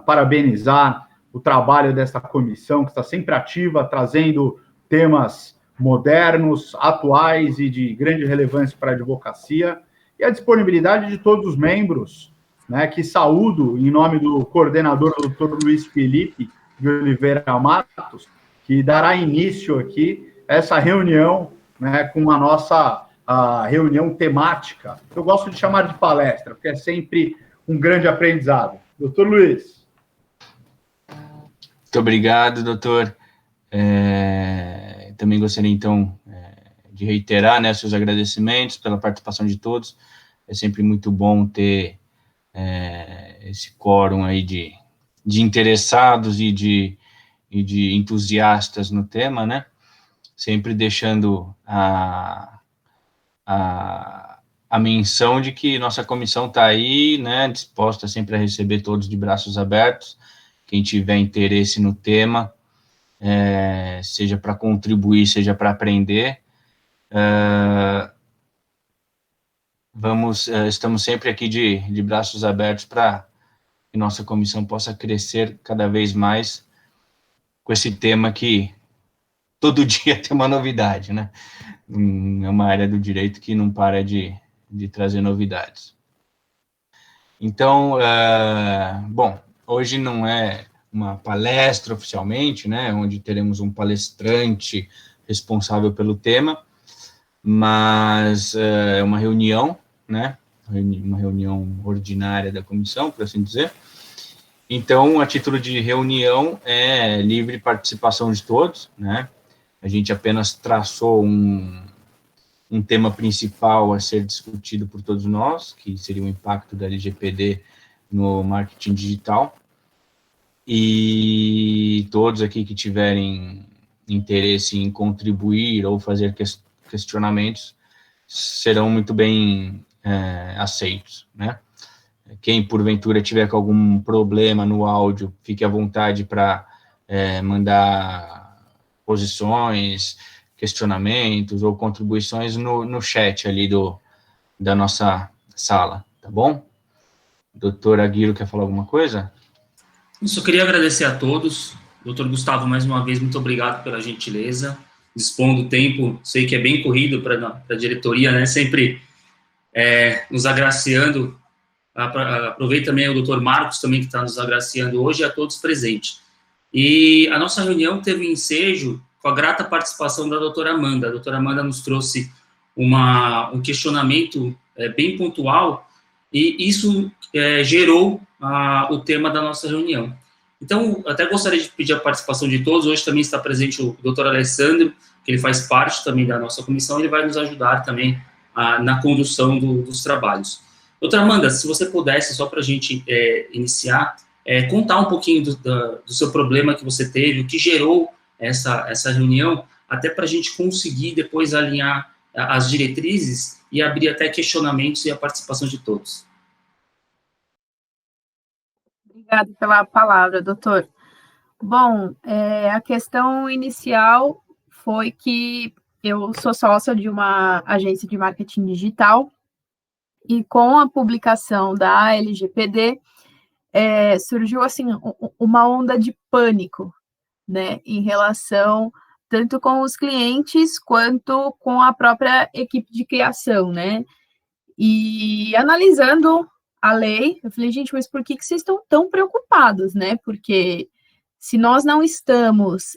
parabenizar o trabalho desta comissão, que está sempre ativa, trazendo temas modernos, atuais e de grande relevância para a advocacia, e a disponibilidade de todos os membros, né, que saúdo em nome do coordenador, doutor Luiz Felipe de Oliveira Matos, que dará início aqui a essa reunião, né, com a nossa reunião temática. Eu gosto de chamar de palestra, porque é sempre um grande aprendizado. Doutor Luiz. Muito obrigado, doutor. Também gostaria, então, de reiterar, né, seus agradecimentos pela participação de todos. É sempre muito bom ter esse quórum aí de interessados e de entusiastas no tema, né? Sempre deixando a menção de que nossa comissão está aí, né, disposta sempre a receber todos de braços abertos, quem tiver interesse no tema, seja para contribuir, seja para aprender. Estamos sempre aqui de braços abertos para que nossa comissão possa crescer cada vez mais com esse tema que todo dia tem uma novidade, né? É uma área do direito que não para de trazer novidades. Então, bom, hoje não é uma palestra oficialmente, né, onde teremos um palestrante responsável pelo tema, mas é uma reunião, né, uma reunião ordinária da comissão, por assim dizer. Então, a título de reunião, é livre participação de todos, né, a gente apenas traçou um tema principal a ser discutido por todos nós, que seria o impacto da LGPD no marketing digital, e todos aqui que tiverem interesse em contribuir ou fazer questionamentos serão muito bem aceitos, né? Quem, porventura, tiver com algum problema no áudio, fique à vontade para mandar posições, questionamentos ou contribuições no chat ali da nossa sala, tá bom? Doutor Aguirre, quer falar alguma coisa? Eu só queria agradecer a todos. Doutor Gustavo, mais uma vez, muito obrigado pela gentileza, dispondo do tempo, sei que é bem corrido para a diretoria, né, sempre nos agraciando. Aproveito também o doutor Marcos, também, que está nos agraciando hoje, e a todos presentes. E a nossa reunião teve ensejo com a grata participação da doutora Amanda. A doutora Amanda nos trouxe um questionamento bem pontual, e isso gerou o tema da nossa reunião. Então, até gostaria de pedir a participação de todos. Hoje também está presente o doutor Alessandro, que ele faz parte também da nossa comissão, ele vai nos ajudar também na condução dos trabalhos. Doutora Amanda, se você pudesse, só para a gente iniciar, contar um pouquinho do seu problema que você teve, o que gerou essa reunião, até para a gente conseguir depois alinhar as diretrizes e abrir até questionamentos e a participação de todos. Obrigada pela palavra, doutor. Bom, a questão inicial foi que eu sou sócia de uma agência de marketing digital e com a publicação da LGPD, surgiu, assim, uma onda de pânico, né, em relação tanto com os clientes quanto com a própria equipe de criação, né, e analisando a lei, eu falei, gente, mas por que vocês estão tão preocupados, né, porque se nós não estamos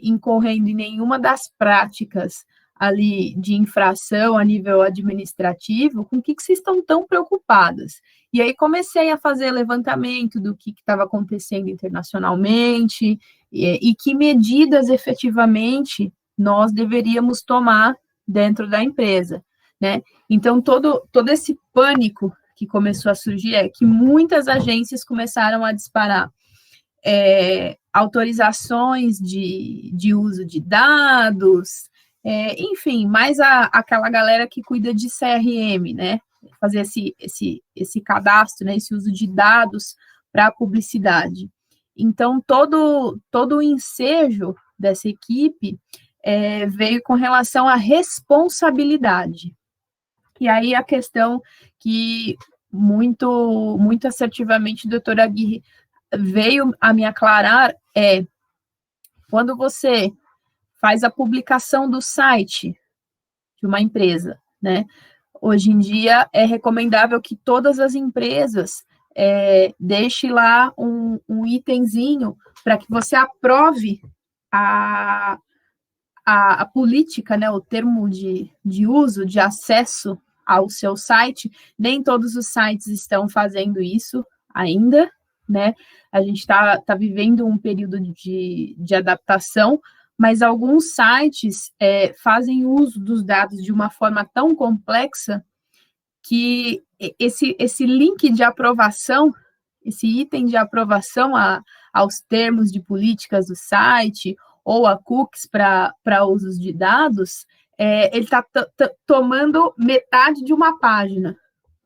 incorrendo em nenhuma das práticas ali de infração a nível administrativo, com o que vocês estão tão preocupadas? E aí comecei a fazer levantamento do que estava acontecendo internacionalmente e que medidas efetivamente nós deveríamos tomar dentro da empresa, né? Então, todo esse pânico que começou a surgir é que muitas agências começaram a disparar autorizações de uso de dados, enfim, mais aquela galera que cuida de CRM, né? Fazer esse cadastro, né? Esse uso de dados para publicidade. Então, todo o ensejo dessa equipe veio com relação à responsabilidade. E aí a questão que muito assertivamente, doutora Aguirre veio a me aclarar, quando você faz a publicação do site de uma empresa, né? Hoje em dia é recomendável que todas as empresas deixe lá um itemzinho para que você aprove a política, né, o termo de uso, de acesso ao seu site. Nem todos os sites estão fazendo isso ainda, né? A gente está vivendo um período de adaptação, mas alguns sites fazem uso dos dados de uma forma tão complexa que esse link de aprovação, esse item de aprovação aos termos de políticas do site ou a cookies para usos de dados, ele está tomando metade de uma página,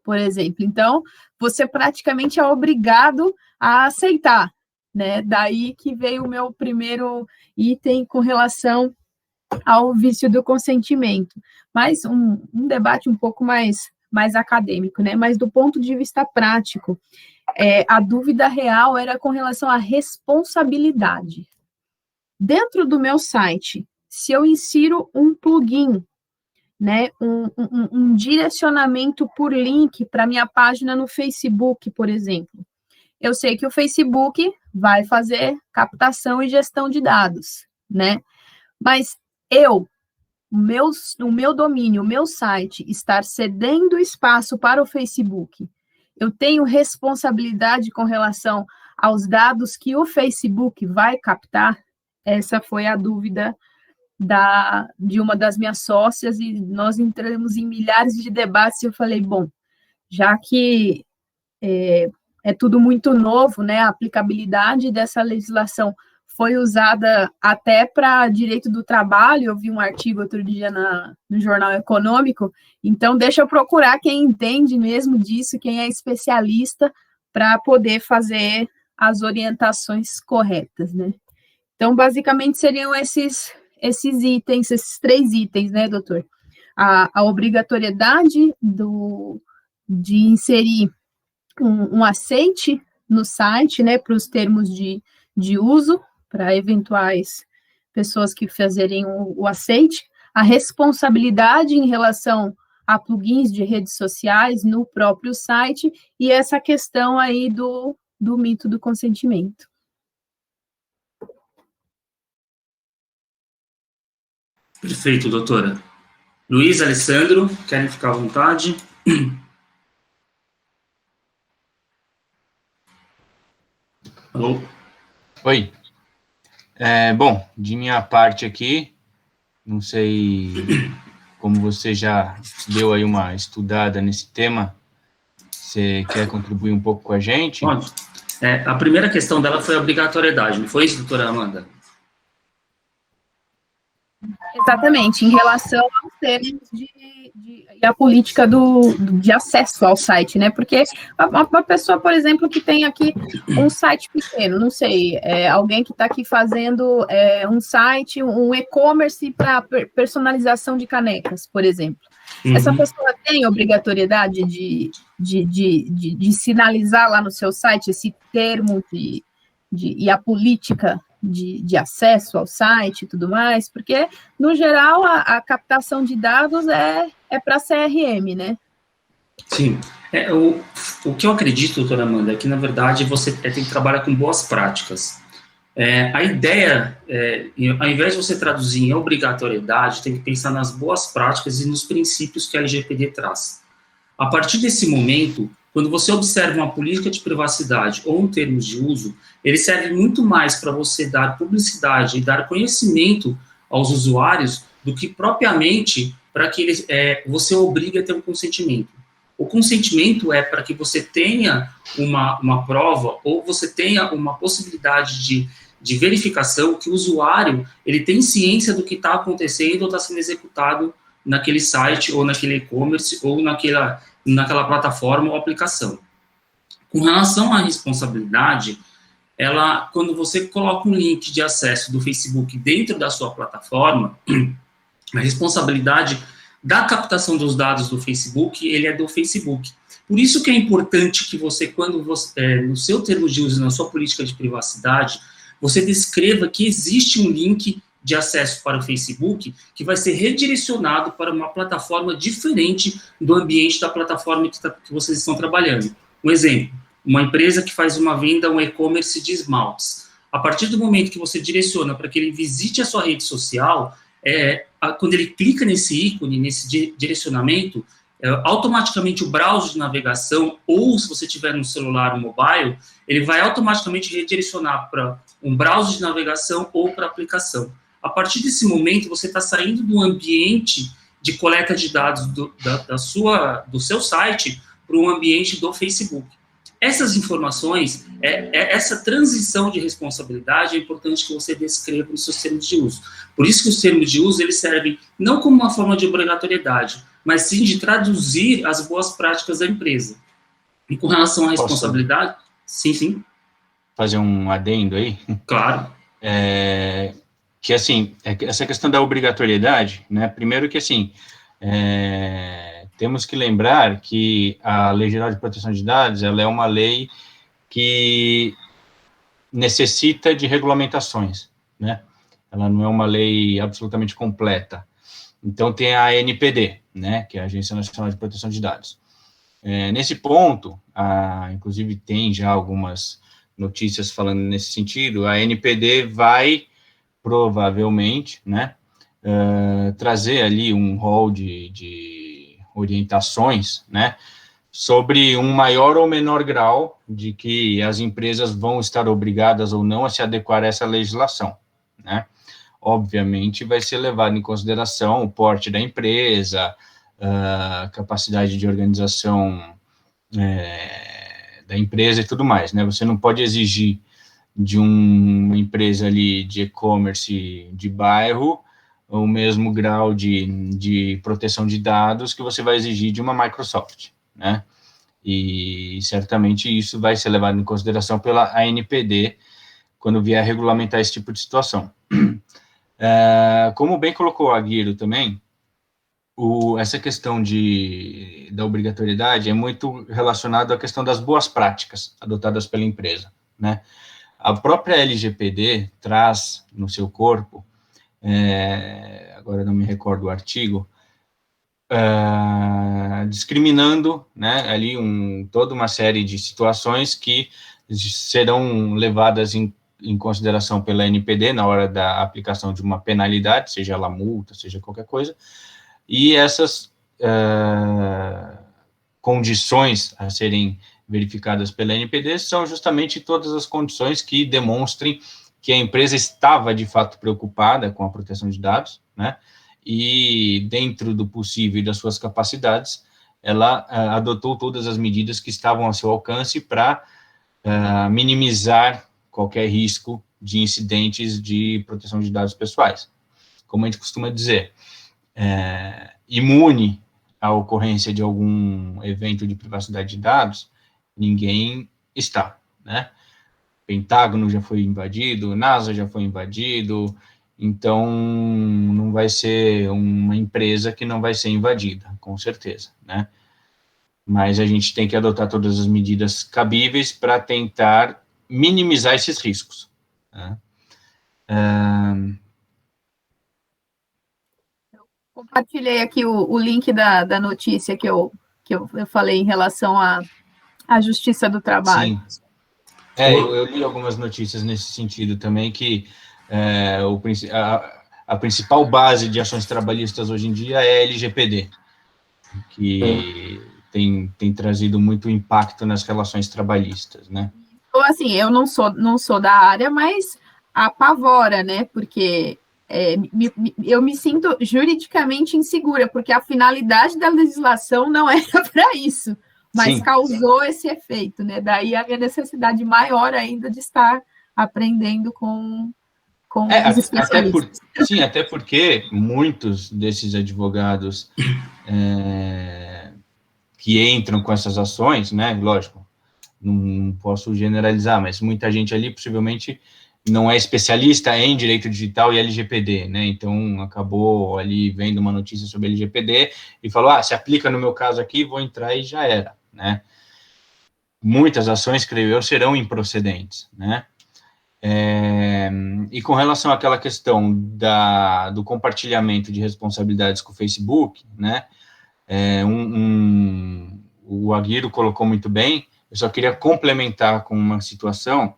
por exemplo. Então, você praticamente é obrigado a aceitar, né? Daí que veio o meu primeiro item com relação ao vício do consentimento. Mas um debate um pouco mais acadêmico, né? Mas do ponto de vista prático, a dúvida real era com relação à responsabilidade. Dentro do meu site, se eu insiro um plugin, né, um direcionamento por link para minha página no Facebook, por exemplo, eu sei que o Facebook vai fazer captação e gestão de dados, né? Mas o meu domínio, o meu site, estar cedendo espaço para o Facebook, eu tenho responsabilidade com relação aos dados que o Facebook vai captar? Essa foi a dúvida de uma das minhas sócias, e nós entramos em milhares de debates, e eu falei, bom, já que é tudo muito novo, né, a aplicabilidade dessa legislação foi usada até para direito do trabalho, eu vi um artigo outro dia no Jornal Econômico, então deixa eu procurar quem entende mesmo disso, quem é especialista, para poder fazer as orientações corretas, né. Então, basicamente, seriam esses itens, esses 3 itens, né, doutor? A obrigatoriedade de inserir um aceite no site, né, para os termos de uso, para eventuais pessoas que fazerem o aceite, a responsabilidade em relação a plugins de redes sociais no próprio site, e essa questão aí do mito do consentimento. Perfeito, doutora. Luiz, Alessandro, querem ficar à vontade? Alô? Oi. Bom, de minha parte aqui, não sei como você já deu aí uma estudada nesse tema, você quer contribuir um pouco com a gente? Pode. A primeira questão dela foi a obrigatoriedade, não foi isso, doutora Amanda? Exatamente, em relação aos termos e a política de acesso ao site, né? Porque uma pessoa, por exemplo, que tem aqui um site pequeno, não sei, alguém que está aqui fazendo um site, um e-commerce para personalização de canecas, por exemplo. Uhum. Essa pessoa tem obrigatoriedade de sinalizar lá no seu site esse termo e a política de acesso ao site e tudo mais, porque, no geral, a captação de dados é para CRM, né? Sim. O que eu acredito, doutora Amanda, é que, na verdade, você tem que trabalhar com boas práticas. A ideia, ao invés de você traduzir em obrigatoriedade, tem que pensar nas boas práticas e nos princípios que a LGPD traz. A partir desse momento, quando você observa uma política de privacidade ou um termo de uso, ele serve muito mais para você dar publicidade e dar conhecimento aos usuários do que propriamente para que você obrigue a ter um consentimento. O consentimento é para que você tenha uma prova ou você tenha uma possibilidade de verificação que o usuário ele tem ciência do que está acontecendo ou está sendo executado naquele site ou naquele e-commerce ou naquela plataforma ou aplicação. Com relação à responsabilidade, quando você coloca um link de acesso do Facebook dentro da sua plataforma, a responsabilidade da captação dos dados do Facebook, ele é do Facebook. Por isso que é importante que você, quando você, no seu termo de uso, na sua política de privacidade, você descreva que existe um link de acesso para o Facebook que vai ser redirecionado para uma plataforma diferente do ambiente da plataforma que vocês estão trabalhando. Um exemplo, uma empresa que faz uma venda, um e-commerce de esmaltes. A partir do momento que você direciona para que ele visite a sua rede social, quando ele clica nesse ícone, nesse direcionamento, automaticamente o browser de navegação, ou se você tiver no celular ou mobile, ele vai automaticamente redirecionar para um browser de navegação ou para a aplicação. A partir desse momento, você está saindo do ambiente de coleta de dados do seu site para um ambiente do Facebook. Essas informações, essa transição de responsabilidade é importante que você descreva nos seus termos de uso. Por isso que os termos de uso, eles servem não como uma forma de obrigatoriedade, mas sim de traduzir as boas práticas da empresa. E com relação à responsabilidade... Sim. Fazer um adendo aí? Claro. Que, assim, essa questão da obrigatoriedade, né? Primeiro que, assim... temos que lembrar que a Lei Geral de Proteção de Dados, ela é uma lei que necessita de regulamentações, né? Ela não é uma lei absolutamente completa. Então, tem a ANPD, né, que é a Agência Nacional de Proteção de Dados. Nesse ponto, inclusive tem já algumas notícias falando nesse sentido, a ANPD vai, provavelmente, né, trazer ali um rol de orientações, né, sobre um maior ou menor grau de que as empresas vão estar obrigadas ou não a se adequar a essa legislação, né. Obviamente, vai ser levado em consideração o porte da empresa, a capacidade de organização da empresa e tudo mais, né, você não pode exigir de uma empresa ali de e-commerce de bairro o mesmo grau de proteção de dados que você vai exigir de uma Microsoft, né? E certamente isso vai ser levado em consideração pela ANPD quando vier a regulamentar esse tipo de situação. Como bem colocou a Guido também, essa questão da obrigatoriedade é muito relacionada à questão das boas práticas adotadas pela empresa, né? A própria LGPD traz no seu corpo, agora não me recordo o artigo, discriminando, né, ali toda uma série de situações que serão levadas em consideração pela ANPD na hora da aplicação de uma penalidade, seja ela multa, seja qualquer coisa, e essas condições a serem verificadas pela ANPD são justamente todas as condições que demonstrem que a empresa estava, de fato, preocupada com a proteção de dados, né, e, dentro do possível e das suas capacidades, ela adotou todas as medidas que estavam a seu alcance para minimizar qualquer risco de incidentes de proteção de dados pessoais. Como a gente costuma dizer, imune à ocorrência de algum evento de privacidade de dados, ninguém está, né? Pentágono já foi invadido, NASA já foi invadido, então não vai ser uma empresa que não vai ser invadida, com certeza, né? Mas a gente tem que adotar todas as medidas cabíveis para tentar minimizar esses riscos, né? Compartilhei aqui o link da notícia que eu falei em relação à Justiça do Trabalho. Sim. Eu li algumas notícias nesse sentido também, que a principal base de ações trabalhistas hoje em dia é a LGPD, que tem trazido muito impacto nas relações trabalhistas, né? Então, assim, eu não sou da área, mas apavora, né? Porque eu me sinto juridicamente insegura, porque a finalidade da legislação não era para isso, mas sim, causou esse efeito, né? Daí a minha necessidade maior ainda de estar aprendendo com os especialistas. Até porque muitos desses advogados que entram com essas ações, né? Lógico, não posso generalizar, mas muita gente ali possivelmente não é especialista em direito digital e LGPD, né? Então acabou ali vendo uma notícia sobre LGPD e falou: se aplica no meu caso aqui, vou entrar e já era, né? Muitas ações, creio eu, serão improcedentes, né? E com relação àquela questão do compartilhamento de responsabilidades com o Facebook, né? O Aguirre colocou muito bem. Eu só queria complementar com uma situação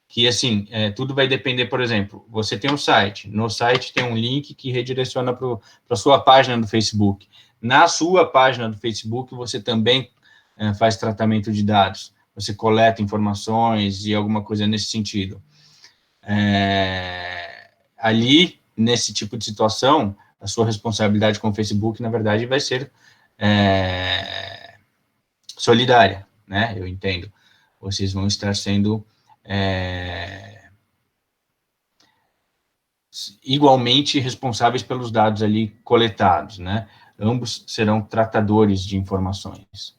que, assim, tudo vai depender, por exemplo, você tem um site, no site tem um link que redireciona para a sua página do Facebook. Na sua página do Facebook, você também faz tratamento de dados, você coleta informações e alguma coisa nesse sentido. Ali, nesse tipo de situação, a sua responsabilidade com o Facebook, na verdade, vai ser solidária, né? Eu entendo. Vocês vão estar sendo igualmente responsáveis pelos dados ali coletados, né? Ambos serão tratadores de informações.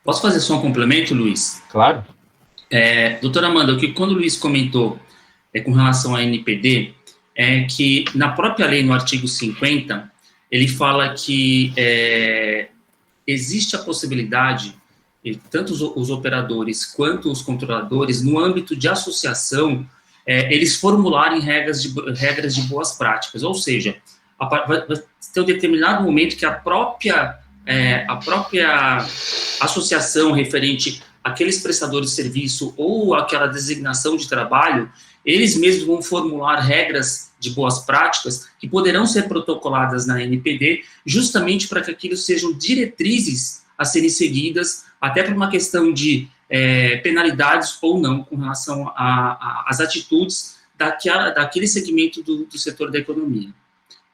Posso fazer só um complemento, Luiz? Claro. Doutora Amanda, o que quando o Luiz comentou com relação à NPD, é que na própria lei, no artigo 50, ele fala que existe a possibilidade, tanto os operadores quanto os controladores, no âmbito de associação, eles formularem regras de boas práticas, ou seja, vai ter um determinado momento que a própria associação referente àqueles prestadores de serviço ou aquela designação de trabalho, eles mesmos vão formular regras de boas práticas que poderão ser protocoladas na NPD, justamente para que aquilo sejam diretrizes a serem seguidas, até por uma questão de penalidades ou não, com relação às atitudes daquele segmento do setor da economia.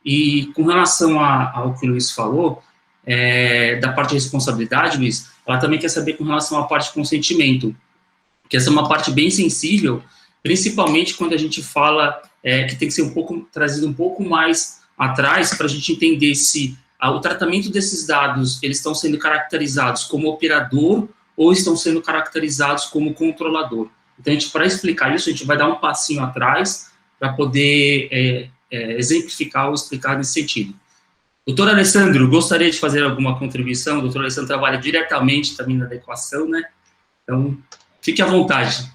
E com relação ao que o Luiz falou, da parte de responsabilidade, Luiz, ela também quer saber com relação à parte de consentimento, que essa é uma parte bem sensível, principalmente quando a gente fala que tem que ser trazido um pouco mais atrás para a gente entender se o tratamento desses dados, eles estão sendo caracterizados como operador ou estão sendo caracterizados como controlador. Então, para explicar isso, a gente vai dar um passinho atrás para poder exemplificar ou explicar nesse sentido. Doutor Alessandro, gostaria de fazer alguma contribuição? O doutor Alessandro trabalha diretamente também na adequação, né? Então, fique à vontade.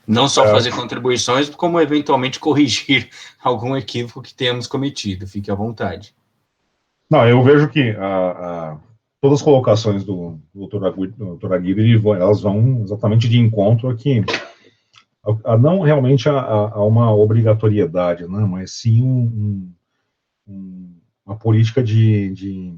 Não só fazer contribuições, como eventualmente corrigir algum equívoco que tenhamos cometido. Fique à vontade. Não, eu vejo que todas as colocações do Dr. Aguirre, elas vão exatamente de encontro aqui, não realmente a uma obrigatoriedade, né, mas sim uma política de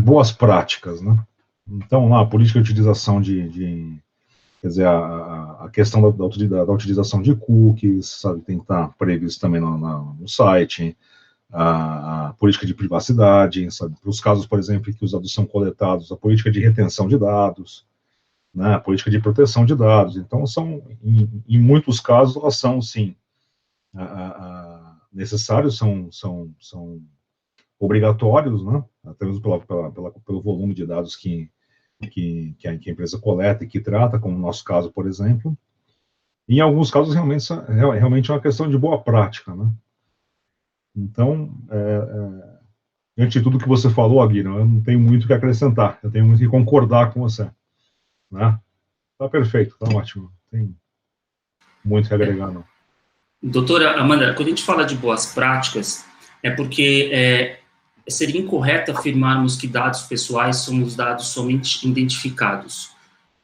boas práticas, né. Então, lá, a política de utilização quer dizer, a questão da utilização de cookies, sabe, tem que estar previsto também no site, a política de privacidade, sabe, para os casos, por exemplo, em que os dados são coletados, a política de retenção de dados, né, a política de proteção de dados. Então, em muitos casos, elas são, sim, necessários, são obrigatórios, né, até mesmo pelo volume de dados que a empresa coleta e que trata, como no nosso caso, por exemplo. Em alguns casos, realmente é uma questão de boa prática, né. Então, diante de tudo que você falou, Aguirre, eu não tenho muito o que acrescentar, eu tenho muito que concordar com você, né? Tá perfeito, tá ótimo, não tem muito que agregar, não. Doutora Amanda, quando a gente fala de boas práticas, é porque seria incorreto afirmarmos que dados pessoais são os dados somente identificados.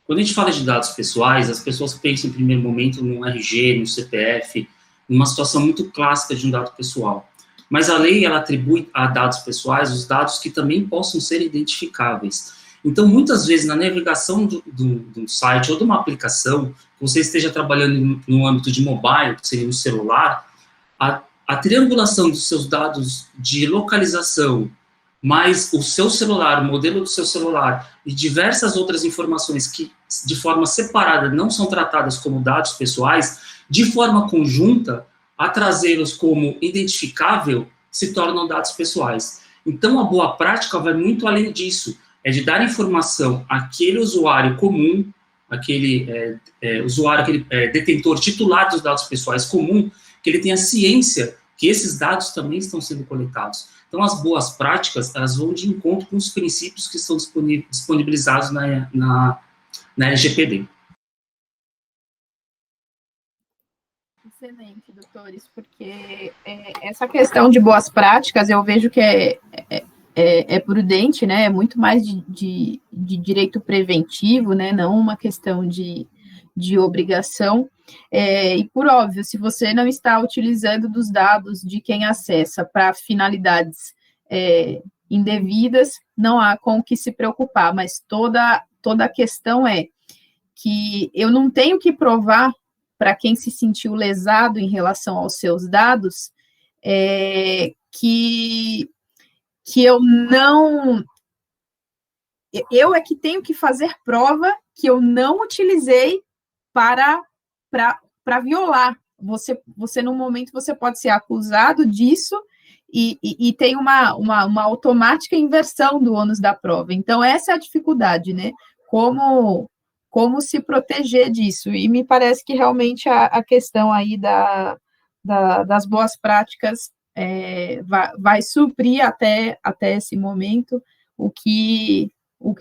Quando a gente fala de dados pessoais, as pessoas pensam em primeiro momento no RG, no CPF, numa situação muito clássica de um dado pessoal. Mas a lei, ela atribui a dados pessoais os dados que também possam ser identificáveis. Então, muitas vezes, na navegação do site ou de uma aplicação, que você esteja trabalhando no âmbito de mobile, que seria no celular, a triangulação dos seus dados de localização, mais o seu celular, o modelo do seu celular e diversas outras informações que, de forma separada, não são tratadas como dados pessoais, de forma conjunta, a trazê-los como identificável, se tornam dados pessoais. Então, a boa prática vai muito além disso, é de dar informação àquele usuário comum, aquele usuário, aquele detentor titular dos dados pessoais comum, que ele tenha ciência que esses dados também estão sendo coletados. Então, as boas práticas, elas vão de encontro com os princípios que são disponibilizados na LGPD. Excelente, doutores, porque essa questão de boas práticas, eu vejo que é prudente, né, é muito mais de direito preventivo, né, não uma questão de obrigação, e por óbvio, se você não está utilizando dos dados de quem acessa para finalidades indevidas, não há com o que se preocupar, mas toda a questão é que eu não tenho que provar para quem se sentiu lesado em relação aos seus dados, que eu não... Eu é que tenho que fazer prova que eu não utilizei para violar. Você, no momento, você pode ser acusado disso e tem uma automática inversão do ônus da prova. Então, essa é a dificuldade, né? Como se proteger disso, e me parece que realmente a questão aí das boas práticas vai suprir até esse momento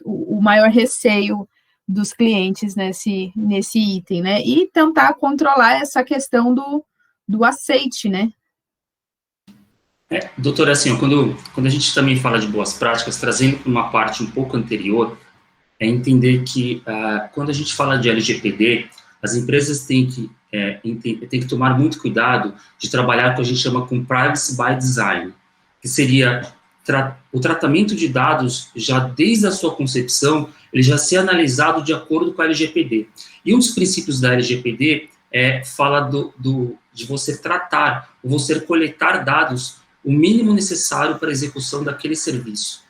o maior receio dos clientes nesse item, né, e tentar controlar essa questão do aceite, né. Doutora, assim, quando a gente também fala de boas práticas, trazendo para uma parte um pouco anterior, é entender que quando a gente fala de LGPD, as empresas têm que tomar muito cuidado de trabalhar o que a gente chama com Privacy by Design, que seria o tratamento de dados, já desde a sua concepção, ele já ser analisado de acordo com a LGPD. E um dos princípios da LGPD fala de você tratar, ou você coletar dados o mínimo necessário para a execução daquele serviço.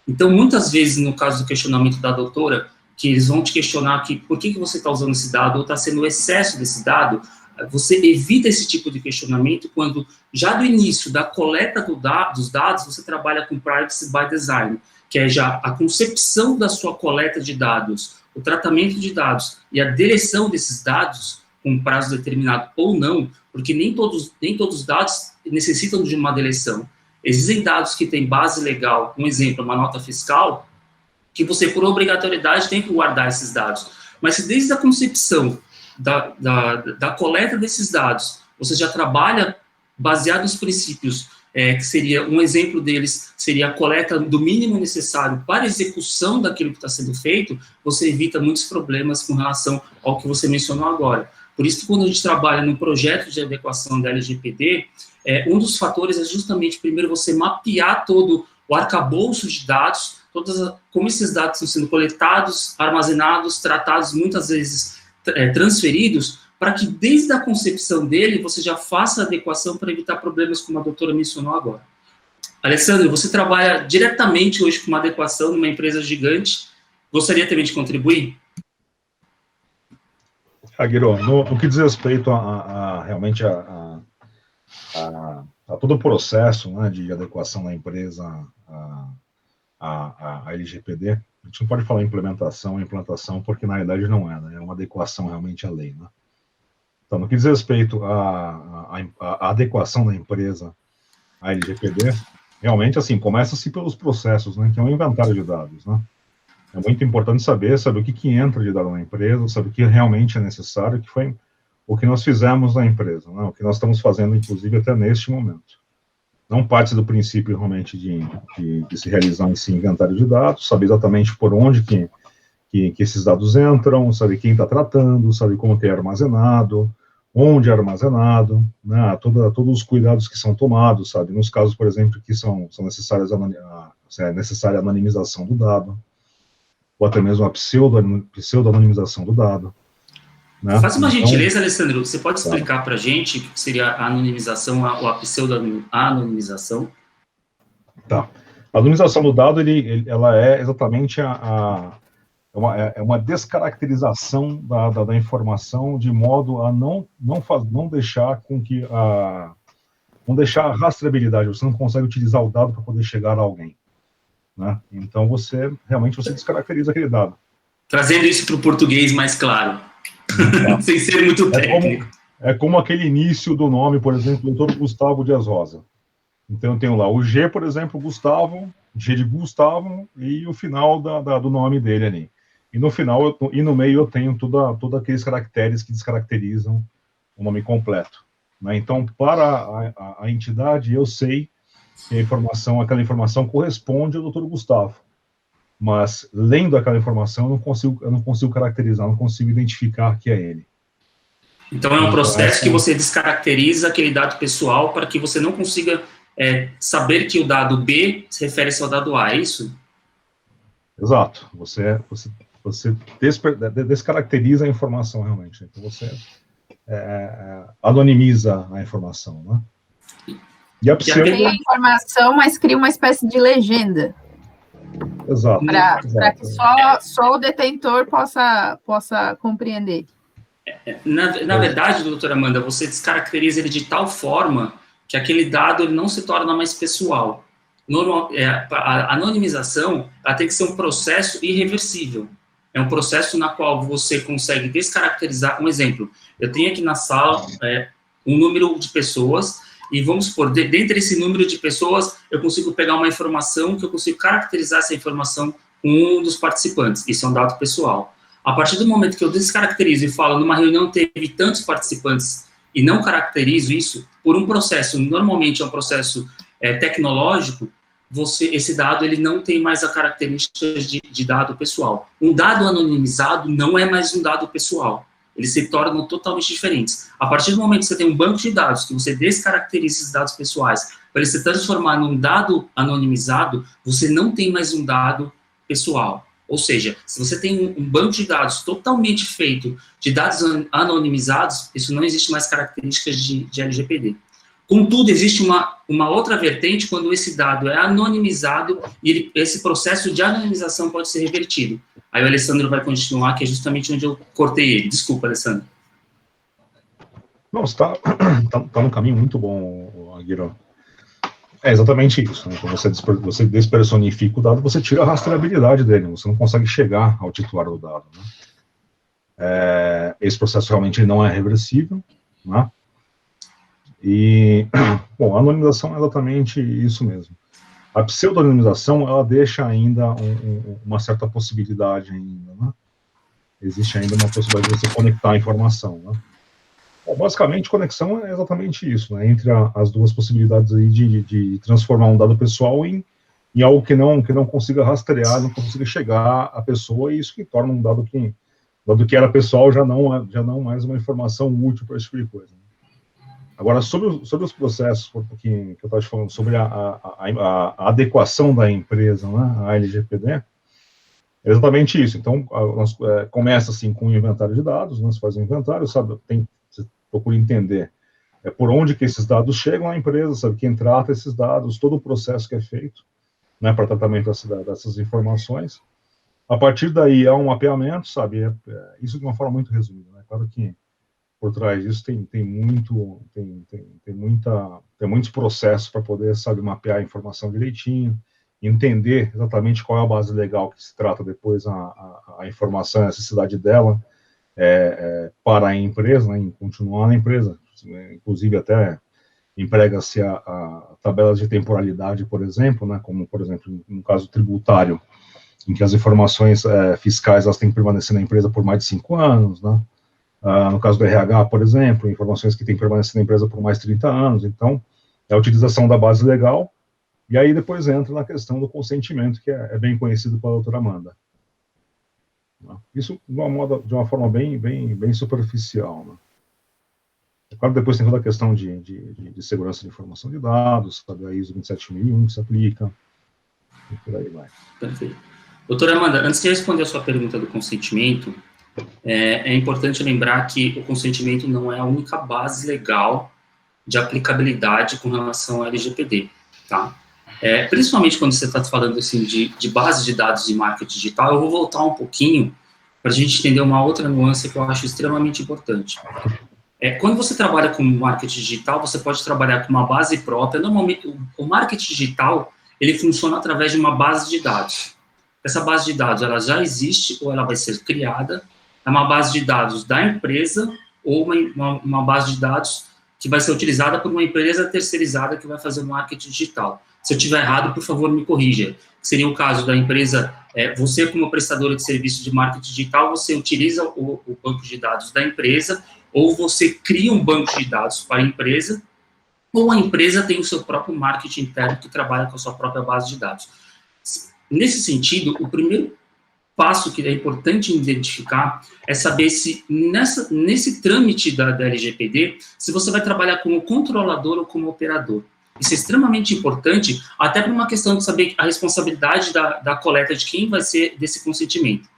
Então, muitas vezes, no caso do questionamento da doutora, que eles vão te questionar que por que você está usando esse dado, ou está sendo o excesso desse dado, você evita esse tipo de questionamento quando, já do início da coleta dos dados, você trabalha com Privacy by Design, que é já a concepção da sua coleta de dados, o tratamento de dados e a deleção desses dados, com um prazo determinado ou não, porque nem todos os dados necessitam de uma deleção. Existem dados que têm base legal, um exemplo, uma nota fiscal, que você, por obrigatoriedade, tem que guardar esses dados. Mas se desde a concepção da coleta desses dados, você já trabalha baseado nos princípios, que seria, um exemplo deles, seria a coleta do mínimo necessário para a execução daquilo que está sendo feito, você evita muitos problemas com relação ao que você mencionou agora. Por isso que quando a gente trabalha num projeto de adequação da LGPD, um dos fatores é justamente, primeiro, você mapear todo o arcabouço de dados, como esses dados estão sendo coletados, armazenados, tratados, muitas vezes transferidos, para que desde a concepção dele, você já faça a adequação para evitar problemas como a doutora mencionou agora. Alessandro, você trabalha diretamente hoje com uma adequação numa empresa gigante, gostaria também de contribuir? Guiro, no que diz respeito realmente a todo o processo, né, de adequação da empresa à LGPD, a gente não pode falar implantação, porque na realidade não é, né, é uma adequação realmente à lei, né. Então, no que diz respeito à adequação da empresa à LGPD, realmente, assim, começa-se pelos processos, né, que é um inventário de dados, né. É muito importante saber o que entra de dado na empresa, saber o que realmente é necessário, que foi o que nós fizemos na empresa, né, o que nós estamos fazendo, inclusive, até neste momento. Não parte do princípio, realmente, de se realizar esse inventário de dados, saber exatamente por onde que esses dados entram, saber quem está tratando, saber como que é armazenado, onde é armazenado, né, todos os cuidados que são tomados, sabe, nos casos, por exemplo, que são necessários é necessária a anonimização do dado, ou até mesmo a pseudo-anonimização do dado. Né? Faz uma gentileza, Alessandro, você pode explicar para a gente o que seria a anonimização ou a pseudo-anonimização? Tá. A anonimização do dado, ela é exatamente uma descaracterização da informação de modo a não deixar com que não deixar a rastreabilidade, você não consegue utilizar o dado para poder chegar a alguém. Né? Então, realmente você descaracteriza aquele dado. Trazendo isso para o português mais claro, sem ser muito técnico. É como aquele início do nome, por exemplo, do Dr. Gustavo Dias Rosa. Então, eu tenho lá o G, por exemplo, Gustavo, G de Gustavo, e o final do nome dele ali. E no final, e no meio, eu tenho todos aqueles caracteres que descaracterizam o nome completo. Né? Então, para a entidade, eu sei que aquela informação corresponde ao Dr. Gustavo. Mas, lendo aquela informação, eu não consigo caracterizar, não consigo identificar que é ele. Então, é um processo que você descaracteriza aquele dado pessoal para que você não consiga saber que o dado B se refere ao dado A, é isso? Exato. Você descaracteriza a informação, realmente. Então, você anonimiza a informação, né? E a pseudo... Cria a informação, mas cria uma espécie de legenda. Exato. Para que só o detentor possa compreender. Na verdade, doutora Amanda, você descaracteriza ele de tal forma que aquele dado ele não se torna mais pessoal. A anonimização ela tem que ser um processo irreversível. É um processo na qual você consegue descaracterizar. Um exemplo, eu tenho aqui na sala um número de pessoas e vamos supor, dentre esse número de pessoas, eu consigo pegar uma informação que eu consigo caracterizar essa informação com um dos participantes. Isso é um dado pessoal. A partir do momento que eu descaracterizo e falo, numa reunião teve tantos participantes e não caracterizo isso, por um processo, normalmente é um processo tecnológico, esse dado ele não tem mais a característica de dado pessoal. Um dado anonimizado não é mais um dado pessoal. Eles se tornam totalmente diferentes. A partir do momento que você tem um banco de dados, que você descaracteriza esses dados pessoais, para ele se transformar num dado anonimizado, você não tem mais um dado pessoal. Ou seja, se você tem um banco de dados totalmente feito de dados anonimizados, isso não existe mais características de LGPD. Contudo, existe uma outra vertente quando esse dado é anonimizado e esse processo de anonimização pode ser revertido. Aí o Alessandro vai continuar, que é justamente onde eu cortei ele. Desculpa, Alessandro. Não, você está num caminho muito bom, Aguirre. É exatamente isso. Né? Quando você despersonifica o dado, você tira a rastreabilidade dele, você não consegue chegar ao titular do dado. Né? Esse processo realmente não é reversível, né? E, bom, a anonimização é exatamente isso mesmo. A pseudonimização, ela deixa ainda uma certa possibilidade ainda, né? Existe ainda uma possibilidade de você conectar a informação, né? Bom, basicamente, conexão é exatamente isso, né? Entre as duas possibilidades aí de transformar um dado pessoal em algo que não consiga rastrear, não consiga chegar à pessoa, e isso que torna um dado que era pessoal já não mais uma informação útil para esse tipo de coisa. Né? Agora, sobre os processos que eu estava te falando, sobre a adequação da empresa, né, à LGPD, é exatamente isso. Então, começa assim com o inventário de dados, né, você faz um inventário, sabe, você procura entender por onde que esses dados chegam à empresa, sabe, quem trata esses dados, todo o processo que é feito, né, para tratamento dessas informações. A partir daí, há um mapeamento, sabe, isso de uma forma muito resumida, né, claro que por trás disso tem muitos processos para poder, sabe, mapear a informação direitinho, entender exatamente qual é a base legal que se trata depois a informação, a necessidade dela para a empresa, né, em continuar na empresa, inclusive até emprega-se a tabelas de temporalidade, por exemplo, né, como, por exemplo, no caso tributário, em que as informações fiscais elas têm que permanecer na empresa por mais de 5 anos, né, no caso do RH, por exemplo, informações que têm que permanecer na empresa por mais de 30 anos. Então, é a utilização da base legal, e aí depois entra na questão do consentimento, que é bem conhecido pela doutora Amanda. Isso de uma forma bem superficial. Né? Claro, depois tem toda a questão de segurança de informação de dados, sabe, a ISO 27001 que se aplica, e por aí vai. Perfeito. Doutora Amanda, antes de responder a sua pergunta do consentimento, é importante lembrar que o consentimento não é a única base legal de aplicabilidade com relação ao LGPD, tá? Principalmente quando você está falando assim, de base de dados de marketing digital, eu vou voltar um pouquinho para a gente entender uma outra nuance que eu acho extremamente importante. Quando você trabalha com marketing digital, você pode trabalhar com uma base própria. Normalmente, o marketing digital, ele funciona através de uma base de dados. Essa base de dados, ela já existe ou ela vai ser criada. É uma base de dados da empresa ou uma base de dados que vai ser utilizada por uma empresa terceirizada que vai fazer o marketing digital. Se eu estiver errado, por favor, me corrija. Seria o caso da empresa, você como prestadora de serviço de marketing digital, você utiliza o banco de dados da empresa, ou você cria um banco de dados para a empresa, ou a empresa tem o seu próprio marketing interno que trabalha com a sua própria base de dados. Nesse sentido, o primeiro passo que é importante identificar é saber se nesse trâmite da LGPD, se você vai trabalhar como controlador ou como operador. Isso é extremamente importante, até por uma questão de saber a responsabilidade da coleta de quem vai ser desse consentimento.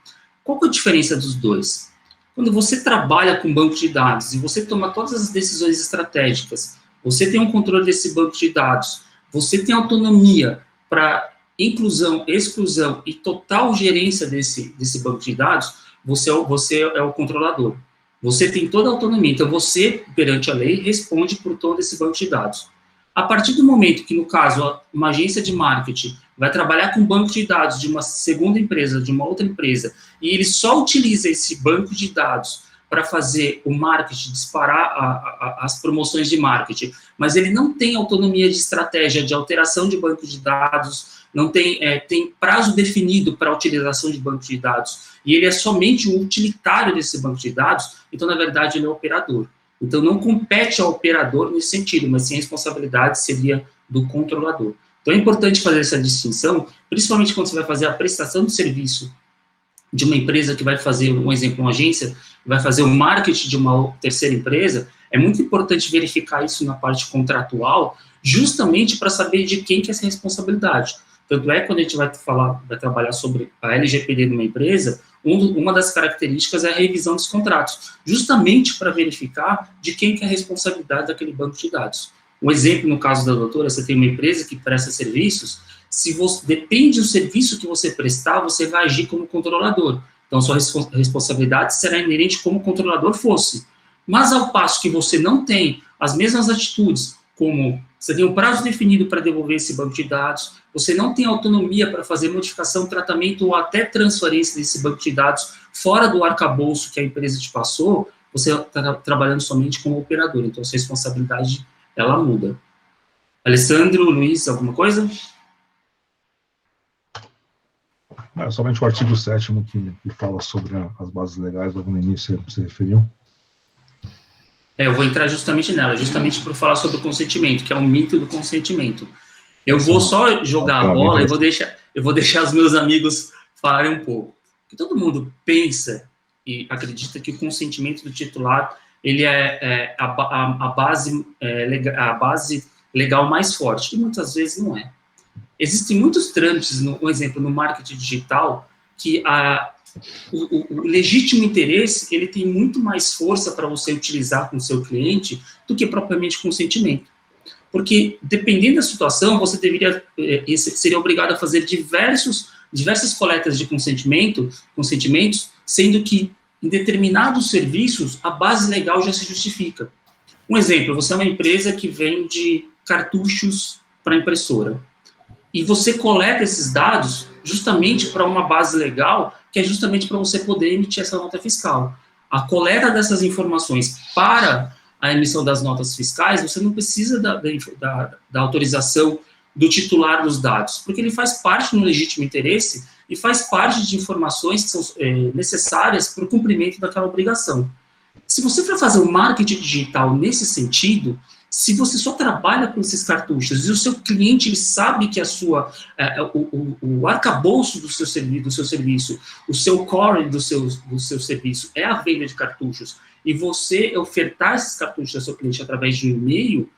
Qual que é a diferença dos dois? Quando você trabalha com banco de dados e você toma todas as decisões estratégicas, você tem um controle desse banco de dados, você tem autonomia para inclusão, exclusão e total gerência desse banco de dados, você é o controlador. Você tem toda a autonomia, então você, perante a lei, responde por todo esse banco de dados. A partir do momento que, no caso, uma agência de marketing vai trabalhar com um banco de dados de uma segunda empresa, de uma outra empresa, e ele só utiliza esse banco de dados para fazer o marketing, disparar as promoções de marketing, mas ele não tem autonomia de estratégia de alteração de banco de dados, não tem, tem prazo definido para a utilização de banco de dados, e ele é somente o utilitário desse banco de dados, então, na verdade, ele é o operador. Então, não compete ao operador nesse sentido, mas sim a responsabilidade seria do controlador. Então, é importante fazer essa distinção, principalmente quando você vai fazer a prestação de serviço de uma empresa que vai fazer, um exemplo, uma agência, que vai fazer o marketing de uma terceira empresa, é muito importante verificar isso na parte contratual, justamente para saber de quem que é essa responsabilidade. Tanto é que quando a gente vai trabalhar sobre a LGPD de uma empresa, uma das características é a revisão dos contratos, justamente para verificar de quem que é a responsabilidade daquele banco de dados. Um exemplo, no caso da doutora, você tem uma empresa que presta serviços, se você, depende do serviço que você prestar, você vai agir como controlador. Então, sua responsabilidade será inerente como o controlador fosse. Mas, ao passo que você não tem as mesmas atitudes, como você tem um prazo definido para devolver esse banco de dados, você não tem autonomia para fazer modificação, tratamento ou até transferência desse banco de dados fora do arcabouço que a empresa te passou, você está trabalhando somente como operador. Então, a sua responsabilidade, ela muda. Alessandro, Luiz, alguma coisa? Somente o artigo 7º que fala sobre as bases legais, logo no início você referiu. Eu vou entrar justamente nela, justamente por falar sobre o consentimento, que é o mito do consentimento. Eu vou só jogar a bola, eu vou deixar os meus amigos falarem um pouco. Porque todo mundo pensa e acredita que o consentimento do titular ele é a base legal mais forte, e muitas vezes não é. Existem muitos trâmites, por exemplo, no marketing digital, que o legítimo interesse, ele tem muito mais força para você utilizar com o seu cliente do que propriamente consentimento. Porque, dependendo da situação, você seria obrigado a fazer diversas coletas de consentimentos, sendo que, em determinados serviços, a base legal já se justifica. Um exemplo, você é uma empresa que vende cartuchos para impressora. E você coleta esses dados justamente para uma base legal, que é justamente para você poder emitir essa nota fiscal. A coleta dessas informações para a emissão das notas fiscais, você não precisa da autorização do titular dos dados, porque ele faz parte do legítimo interesse e faz parte de informações que são necessárias para o cumprimento daquela obrigação. Se você for fazer um marketing digital nesse sentido, se você só trabalha com esses cartuchos e o seu cliente ele sabe que o arcabouço do seu serviço, o seu core do seu serviço é a venda de cartuchos, e você ofertar esses cartuchos ao seu cliente através de um e-mail,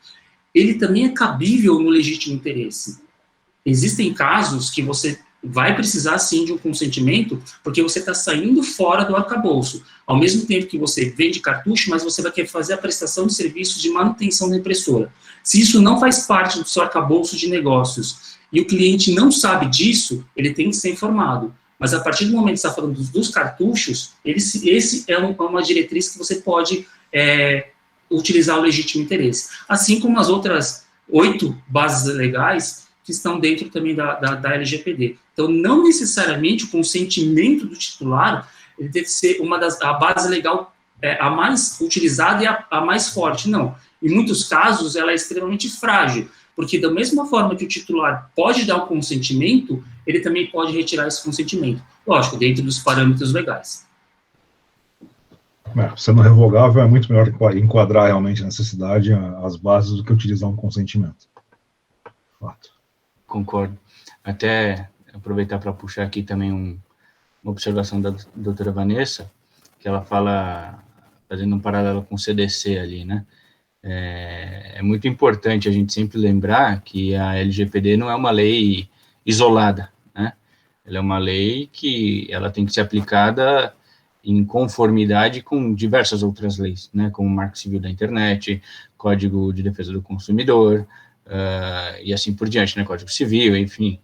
ele também é cabível no legítimo interesse. Existem casos que você vai precisar, sim, de um consentimento, porque você está saindo fora do arcabouço. Ao mesmo tempo que você vende cartucho, mas você vai querer fazer a prestação de serviços de manutenção da impressora. Se isso não faz parte do seu arcabouço de negócios e o cliente não sabe disso, ele tem que ser informado. Mas a partir do momento que você está falando dos cartuchos, esse é uma diretriz que você pode utilizar o legítimo interesse. Assim como as outras 8 bases legais que estão dentro também da LGPD. Então, não necessariamente o consentimento do titular ele deve ser a base legal a mais utilizada e a mais forte, não. em muitos casos, ela é extremamente frágil, porque da mesma forma que o titular pode dar o consentimento, ele também pode retirar esse consentimento. Lógico, dentro dos parâmetros legais. Sendo revogável, é muito melhor enquadrar realmente a necessidade, as bases, do que utilizar um consentimento. Fato. Concordo. Até aproveitar para puxar aqui também uma observação da doutora Vanessa, que ela fala, fazendo um paralelo com o CDC ali, né? É muito importante a gente sempre lembrar que a LGPD não é uma lei isolada, né? Ela é uma lei que ela tem que ser aplicada em conformidade com diversas outras leis, né, como o Marco Civil da Internet, Código de Defesa do Consumidor, e assim por diante, né, Código Civil, enfim.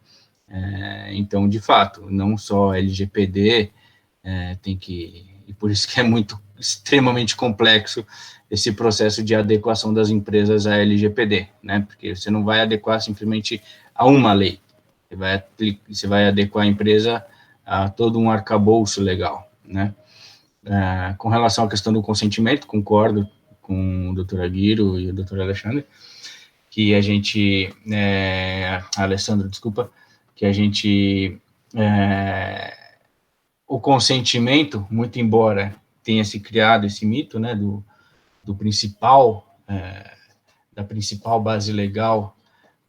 Então, de fato, não só a LGPD tem que... E por isso que é extremamente complexo esse processo de adequação das empresas à LGPD, né, porque você não vai adequar simplesmente a uma lei, você vai adequar a empresa a todo um arcabouço legal, né. Com relação à questão do consentimento, concordo com o Dr. Aguirre e o Dr. Alexandre, que a gente, Alessandro, desculpa, que a gente, o consentimento, muito embora tenha se criado esse mito, né, do principal, da principal base legal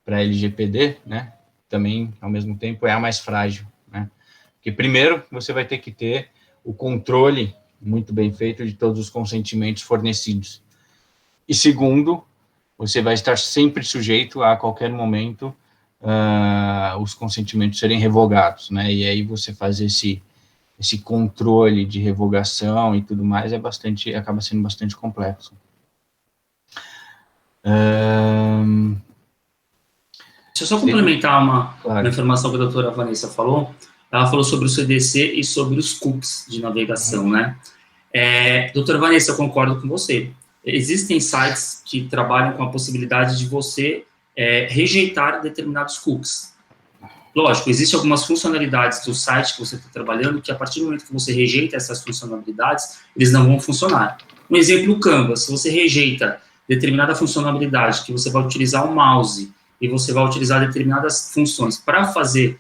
para a LGPD, né, também, ao mesmo tempo, é a mais frágil, né, porque primeiro você vai ter que ter o controle muito bem feito de todos os consentimentos fornecidos. E segundo, você vai estar sempre sujeito a qualquer momento os consentimentos serem revogados, né? E aí você fazer esse controle de revogação e tudo mais acaba sendo bastante complexo. Deixa eu só complementar uma informação que a doutora Vanessa falou. Ela falou sobre o CDC e sobre os cookies de navegação, né? Doutora Vanessa, eu concordo com você. Existem sites que trabalham com a possibilidade de você rejeitar determinados cookies. Lógico, existem algumas funcionalidades do site que você está trabalhando que, a partir do momento que você rejeita essas funcionalidades, eles não vão funcionar. Um exemplo, o Canva. Se você rejeita determinada funcionalidade, que você vai utilizar o mouse e você vai utilizar determinadas funções para fazer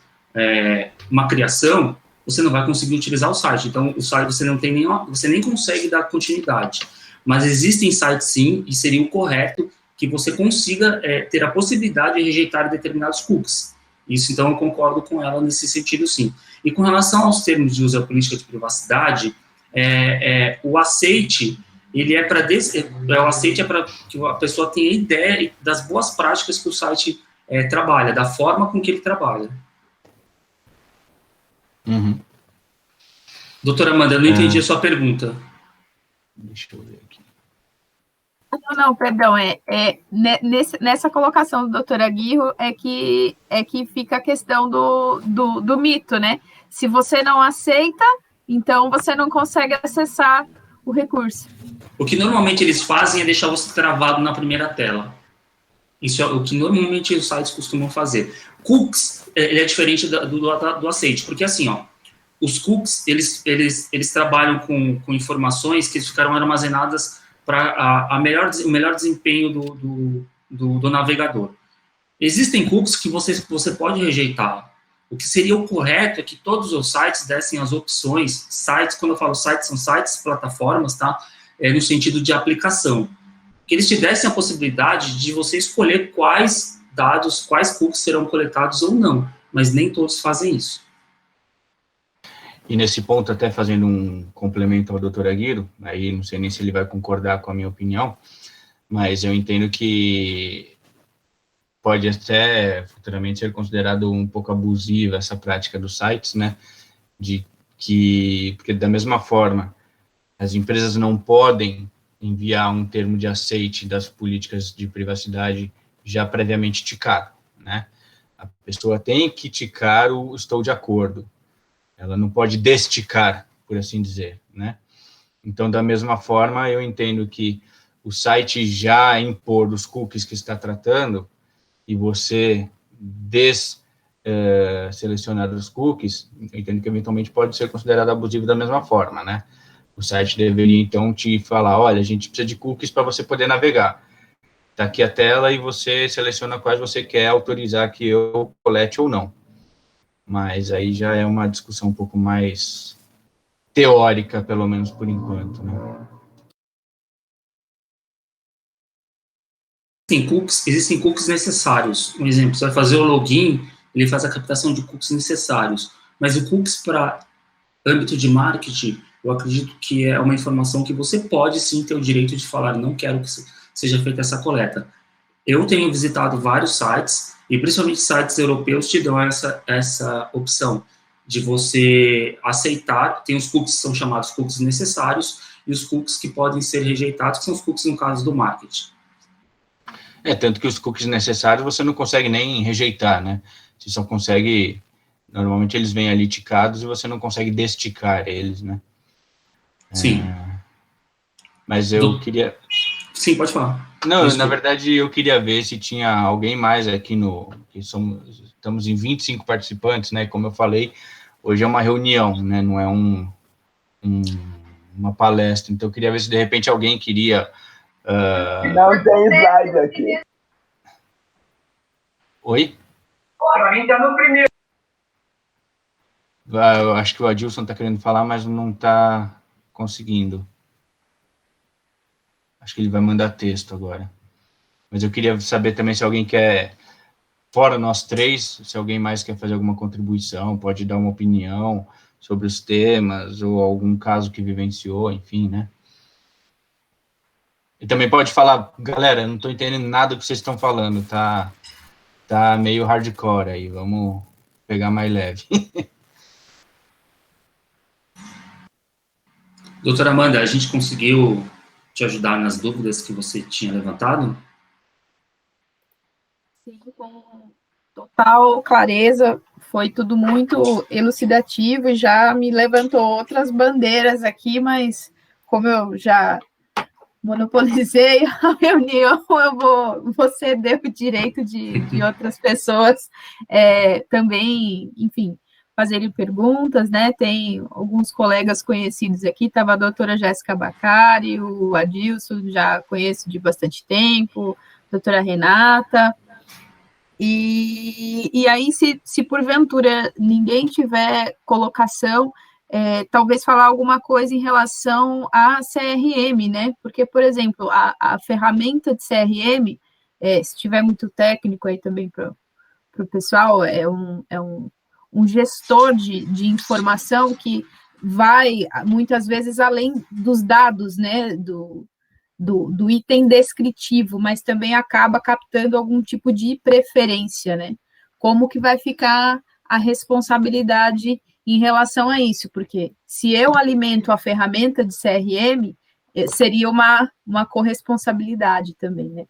uma criação, você não vai conseguir utilizar o site. Então, o site você nem consegue dar continuidade. Mas existem sites, sim, e seria o correto que você consiga ter a possibilidade de rejeitar determinados cookies. Isso, então, eu concordo com ela nesse sentido, sim. E com relação aos termos de uso da política de privacidade, o aceite, o aceite é para que a pessoa tenha ideia das boas práticas que o site trabalha, da forma com que ele trabalha. Uhum. Doutora Amanda, eu não entendi a sua pergunta. Deixa eu ver aqui. Não, perdão, nessa colocação do doutor Aguirre é que fica a questão do mito, né? Se você não aceita, então você não consegue acessar o recurso. O que normalmente eles fazem é deixar você travado na primeira tela. Isso é o que normalmente os sites costumam fazer. Cookies, ele é diferente do aceite, porque assim, ó, os cookies, eles trabalham com informações que ficaram armazenadas para o melhor desempenho do navegador. Existem cookies que você pode rejeitar. O que seria o correto é que todos os sites dessem as opções, sites, quando eu falo sites, são sites, plataformas, tá? No sentido de aplicação. Que eles te dessem a possibilidade de você escolher quais dados, quais cookies serão coletados ou não, mas nem todos fazem isso. E nesse ponto, até fazendo um complemento ao Dr. Aguirre, aí não sei nem se ele vai concordar com a minha opinião, mas eu entendo que pode até futuramente ser considerado um pouco abusiva essa prática dos sites, né, porque da mesma forma, as empresas não podem enviar um termo de aceite das políticas de privacidade já previamente ticado, né, a pessoa tem que ticar o estou de acordo, ela não pode desticar, por assim dizer, né? Então, da mesma forma, eu entendo que o site já impor os cookies que está tratando e você selecionar os cookies, eu entendo que eventualmente pode ser considerado abusivo da mesma forma, né? O site deveria, então, te falar, olha, a gente precisa de cookies para você poder navegar. Está aqui a tela e você seleciona quais você quer autorizar que eu colete ou não. Mas aí já é uma discussão um pouco mais teórica, pelo menos por enquanto, né? Existem cookies necessários. Um exemplo, você vai fazer o login, ele faz a captação de cookies necessários. Mas o cookies para âmbito de marketing, eu acredito que é uma informação que você pode sim ter o direito de falar, não quero que seja feita essa coleta. Eu tenho visitado vários sites, e principalmente sites europeus te dão essa opção de você aceitar. Tem os cookies que são chamados cookies necessários, e os cookies que podem ser rejeitados, que são os cookies no caso do marketing. Tanto que os cookies necessários você não consegue nem rejeitar, né? Você só consegue... Normalmente eles vêm ali ticados e você não consegue desticar eles, né? Sim. Mas eu queria... Sim, pode falar. Não, na verdade eu queria ver se tinha alguém mais aqui estamos em 25 participantes, né? Como eu falei, hoje é uma reunião, né? Não é uma palestra. Então eu queria ver se de repente alguém queria... Não tem slide aqui. Oi? Pra mim tá no primeiro. Eu acho que o Adilson está querendo falar, mas não está conseguindo. Acho que ele vai mandar texto agora. Mas eu queria saber também se alguém quer, fora nós três, se alguém mais quer fazer alguma contribuição, pode dar uma opinião sobre os temas, ou algum caso que vivenciou, enfim, né? E também pode falar, galera, eu não estou entendendo nada do que vocês estão falando, tá meio hardcore aí, vamos pegar mais leve. Doutora Amanda, a gente conseguiu te ajudar nas dúvidas que você tinha levantado? Sim, com total clareza, foi tudo muito elucidativo e já me levantou outras bandeiras aqui, mas como eu já monopolizei a reunião, eu vou ceder o direito de outras pessoas também, enfim, fazerem perguntas, né? Tem alguns colegas conhecidos aqui, estava a doutora Jéssica Bacari, o Adilson, já conheço de bastante tempo, a doutora Renata, e aí, se porventura ninguém tiver colocação, talvez falar alguma coisa em relação a CRM, né? Porque, por exemplo, a ferramenta de CRM, se tiver muito técnico aí também para o pessoal, é um gestor de informação que vai, muitas vezes, além dos dados, né? Do item descritivo, mas também acaba captando algum tipo de preferência, né? Como que vai ficar a responsabilidade em relação a isso? Porque se eu alimento a ferramenta de CRM, seria uma corresponsabilidade também, né?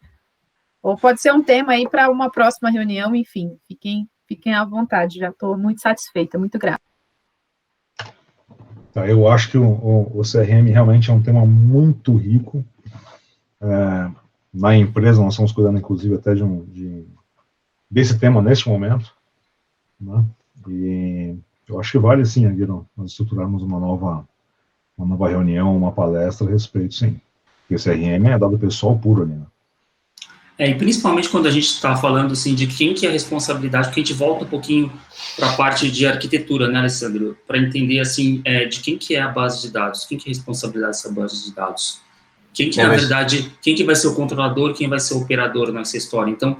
Ou pode ser um tema aí para uma próxima reunião, enfim, fiquem à vontade, já estou muito satisfeita, muito grata. Tá, eu acho que o CRM realmente é um tema muito rico. Na empresa nós estamos cuidando, inclusive, até desse tema neste momento, né? E eu acho que vale, sim, Aguirre, nós estruturarmos uma nova reunião, uma palestra a respeito, sim. Porque CRM é dado pessoal puro ali, né? E principalmente quando a gente está falando assim, de quem que é a responsabilidade, porque a gente volta um pouquinho para a parte de arquitetura, né, Alessandro? Para entender, assim, de quem que é a base de dados, quem que é a responsabilidade dessa base de dados. Quem que, na verdade, quem que vai ser o controlador, quem vai ser o operador nessa história. Então,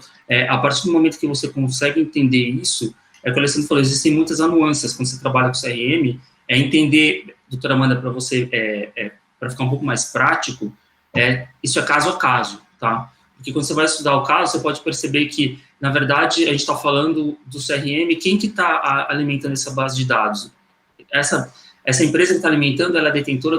a partir do momento que você consegue entender isso, é o que o Alessandro falou, existem muitas nuances quando você trabalha com CRM, entender, doutora Amanda, para você, para ficar um pouco mais prático, isso é caso a caso, tá? Porque quando você vai estudar o caso, você pode perceber que, na verdade, a gente está falando do CRM, quem que está alimentando essa base de dados? Essa empresa que está alimentando, ela é detentora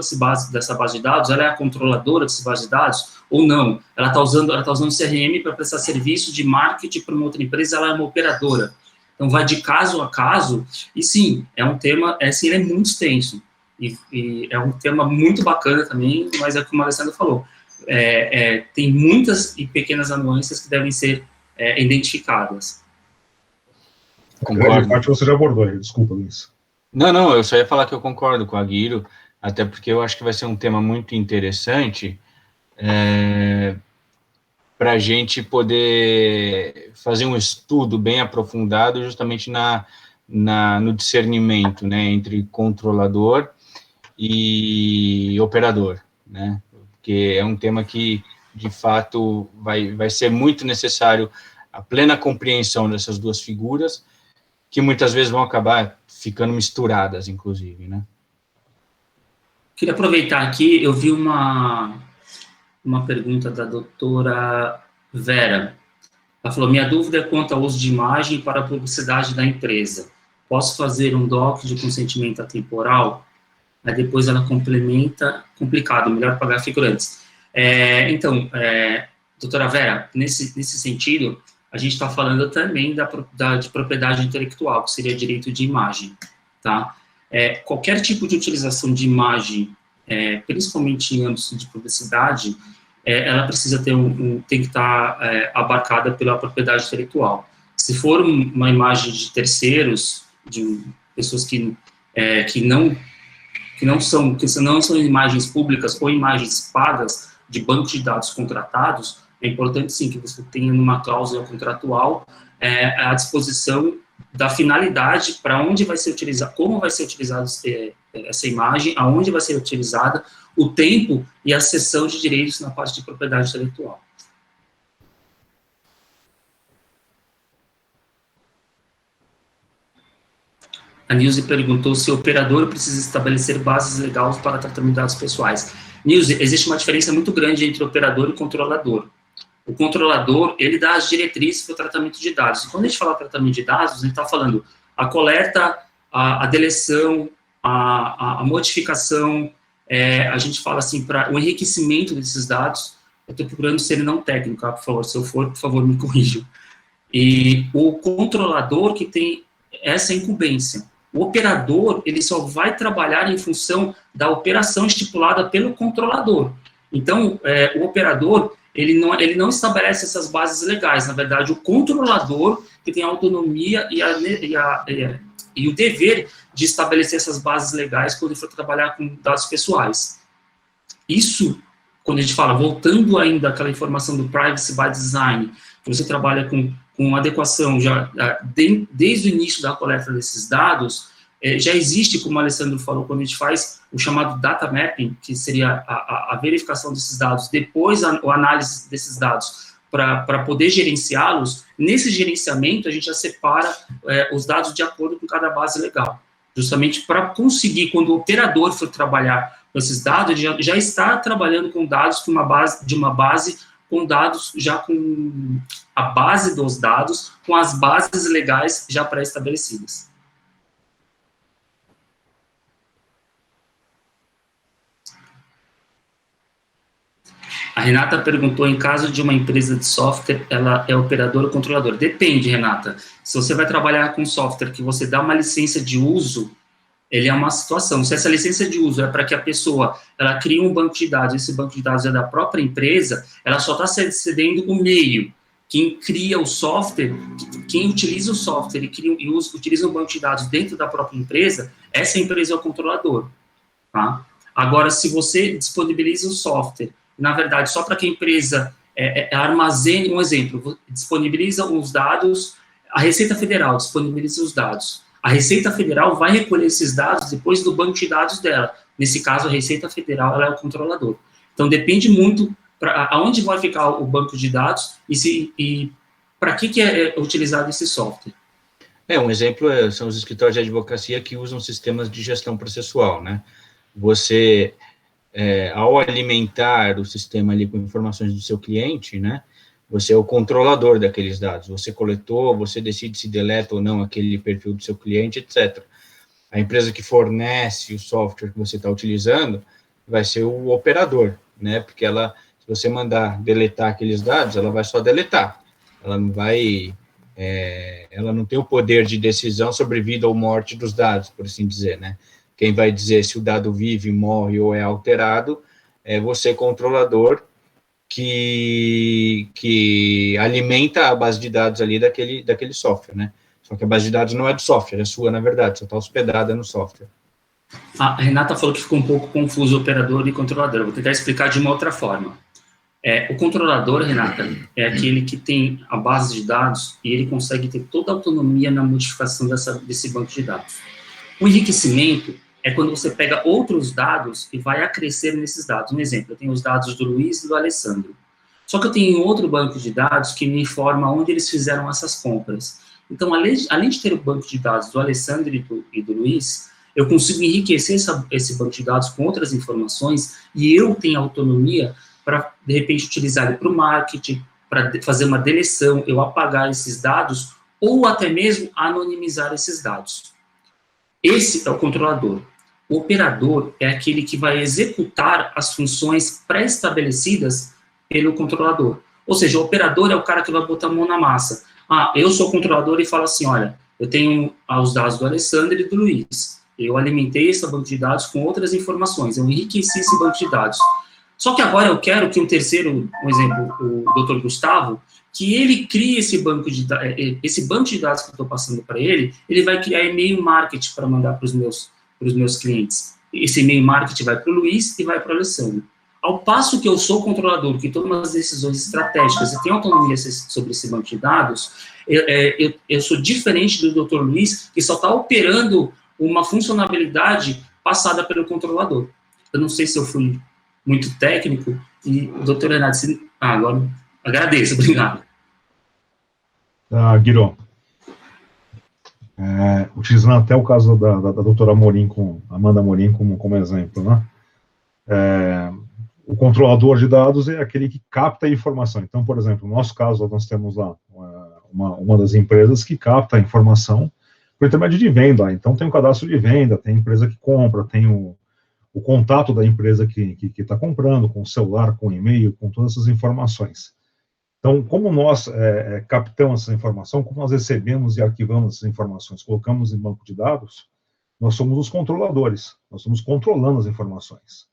dessa base de dados? Ela é a controladora dessa base de dados? Ou não? Ela está usando o CRM para prestar serviço de marketing para uma outra empresa, ela é uma operadora. Então, vai de caso a caso, e sim, é um tema, ele é muito extenso, e é um tema muito bacana também, mas é como a Alessandra falou, tem muitas e pequenas nuances que devem ser identificadas. Concordo. Grande parte você já abordou aí, desculpa, Luiz. Não, eu só ia falar que eu concordo com a Aguirre, até porque eu acho que vai ser um tema muito interessante, para a gente poder fazer um estudo bem aprofundado justamente no discernimento, né, entre controlador e operador, né, porque é um tema que, de fato, vai ser muito necessário a plena compreensão dessas duas figuras, que muitas vezes vão acabar ficando misturadas, inclusive, né. Queria aproveitar aqui, eu vi uma pergunta da doutora Vera. Ela falou, minha dúvida é quanto ao uso de imagem para a publicidade da empresa. Posso fazer um doc de consentimento atemporal? Aí depois ela complementa, complicado, melhor pagar figurantes. Então, doutora Vera, nesse sentido, a gente está falando também de propriedade intelectual, que seria direito de imagem, tá? Qualquer tipo de utilização de imagem, principalmente em âmbito de publicidade, ela precisa tem que estar abarcada pela propriedade intelectual. Se for uma imagem de terceiros, de pessoas que não são imagens públicas ou imagens pagas de bancos de dados contratados, é importante sim que você tenha numa cláusula contratual a disposição da finalidade, para onde vai ser utilizado, como vai ser utilizada essa imagem, aonde vai ser utilizada, o tempo e a cessão de direitos na parte de propriedade intelectual. A Nilce perguntou se o operador precisa estabelecer bases legais para tratamento de dados pessoais. Nilce, existe uma diferença muito grande entre operador e controlador. O controlador, ele dá as diretrizes para o tratamento de dados. E quando a gente fala tratamento de dados, a gente está falando a coleta, a deleção, a modificação, a gente fala assim, para o enriquecimento desses dados. Eu estou procurando ser não técnico, por favor, se eu for, por favor, me corrijam. E o controlador que tem essa incumbência. O operador, ele só vai trabalhar em função da operação estipulada pelo controlador. Então, o operador, ele não estabelece essas bases legais. Na verdade, o controlador que tem a autonomia e o dever de estabelecer essas bases legais quando for trabalhar com dados pessoais. Isso, quando a gente fala, voltando ainda àquela informação do Privacy by Design, que você trabalha com adequação já desde o início da coleta desses dados, já existe, como o Alessandro falou, quando a gente faz o chamado data mapping, que seria a verificação desses dados, depois a análise desses dados para poder gerenciá-los. Nesse gerenciamento, a gente já separa os dados de acordo com cada base legal, justamente para conseguir, quando o operador for trabalhar com esses dados, ele já está trabalhando com dados de uma base com dados, já com a base dos dados, com as bases legais já pré-estabelecidas. A Renata perguntou, em caso de uma empresa de software, ela é operador ou controlador? Depende, Renata. Se você vai trabalhar com software que você dá uma licença de uso, ele é uma situação. Se essa licença de uso é para que a pessoa ela crie um banco de dados, esse banco de dados é da própria empresa, ela só está cedendo o meio. Quem cria o software, quem utiliza o software e utiliza um banco de dados dentro da própria empresa, essa empresa é o controlador. Tá? Agora, se você disponibiliza o software, na verdade, só para que a empresa armazene, um exemplo, disponibiliza os dados, a Receita Federal disponibiliza os dados. A Receita Federal vai recolher esses dados depois do banco de dados dela. Nesse caso, a Receita Federal ela é o controlador. Então, depende muito aonde vai ficar o banco de dados e para que é utilizado esse software. Um exemplo são os escritórios de advocacia que usam sistemas de gestão processual, né? Você, ao alimentar o sistema ali com informações do seu cliente, né? Você é o controlador daqueles dados. Você coletou, você decide se deleta ou não aquele perfil do seu cliente, etc. A empresa que fornece o software que você está utilizando vai ser o operador, né? Porque ela, se você mandar deletar aqueles dados, ela vai só deletar. Ela não vai, ela não tem o poder de decisão sobre vida ou morte dos dados, por assim dizer, né? Quem vai dizer se o dado vive, morre ou é alterado é você, controlador, que alimenta a base de dados ali daquele software, né? Só que a base de dados não é do software, é sua, na verdade, só está hospedada no software. A Renata falou que ficou um pouco confuso o operador e controlador. Eu vou tentar explicar de uma outra forma. O controlador, Renata, é aquele que tem a base de dados e ele consegue ter toda a autonomia na modificação desse banco de dados. O enriquecimento é quando você pega outros dados e vai acrescer nesses dados. Um exemplo, eu tenho os dados do Luiz e do Alessandro. Só que eu tenho outro banco de dados que me informa onde eles fizeram essas compras. Então, além de ter o banco de dados do Alessandro e do Luiz, eu consigo enriquecer esse banco de dados com outras informações e eu tenho autonomia para, de repente, utilizar ele para o marketing, para fazer uma deleção, eu apagar esses dados ou até mesmo anonimizar esses dados. Esse é o controlador. O operador é aquele que vai executar as funções pré-estabelecidas pelo controlador. Ou seja, o operador é o cara que vai botar a mão na massa. Eu sou o controlador e falo assim, olha, eu tenho os dados do Alessandro e do Luiz. Eu alimentei esse banco de dados com outras informações. Eu enriqueci esse banco de dados. Só que agora eu quero que um terceiro, um exemplo, o Dr. Gustavo, que ele crie esse banco de dados que eu estou passando para ele vai criar e-mail marketing para mandar para os meus clientes. Esse e-mail marketing vai para o Luiz e vai para o Alessandro. Ao passo que eu sou controlador, que toma as decisões estratégicas e tenho autonomia sobre esse banco de dados, eu sou diferente do Dr. Luiz, que só está operando uma funcionalidade passada pelo controlador. Eu não sei se eu fui muito técnico, e doutor Renato, agora agradeço, obrigado. Guiro, utilizando até o caso da doutora Amorim, Amanda Amorim como exemplo, né? O controlador de dados é aquele que capta a informação. Então, por exemplo, no nosso caso, nós temos lá uma das empresas que capta a informação por intermédio de venda. Então, tem um cadastro de venda, tem a empresa que compra, tem o contato da empresa que está comprando, com o celular, com o e-mail, com todas essas informações. Então, como nós captamos essa informação, como nós recebemos e arquivamos essas informações, colocamos em banco de dados, nós somos os controladores, nós estamos controlando as informações.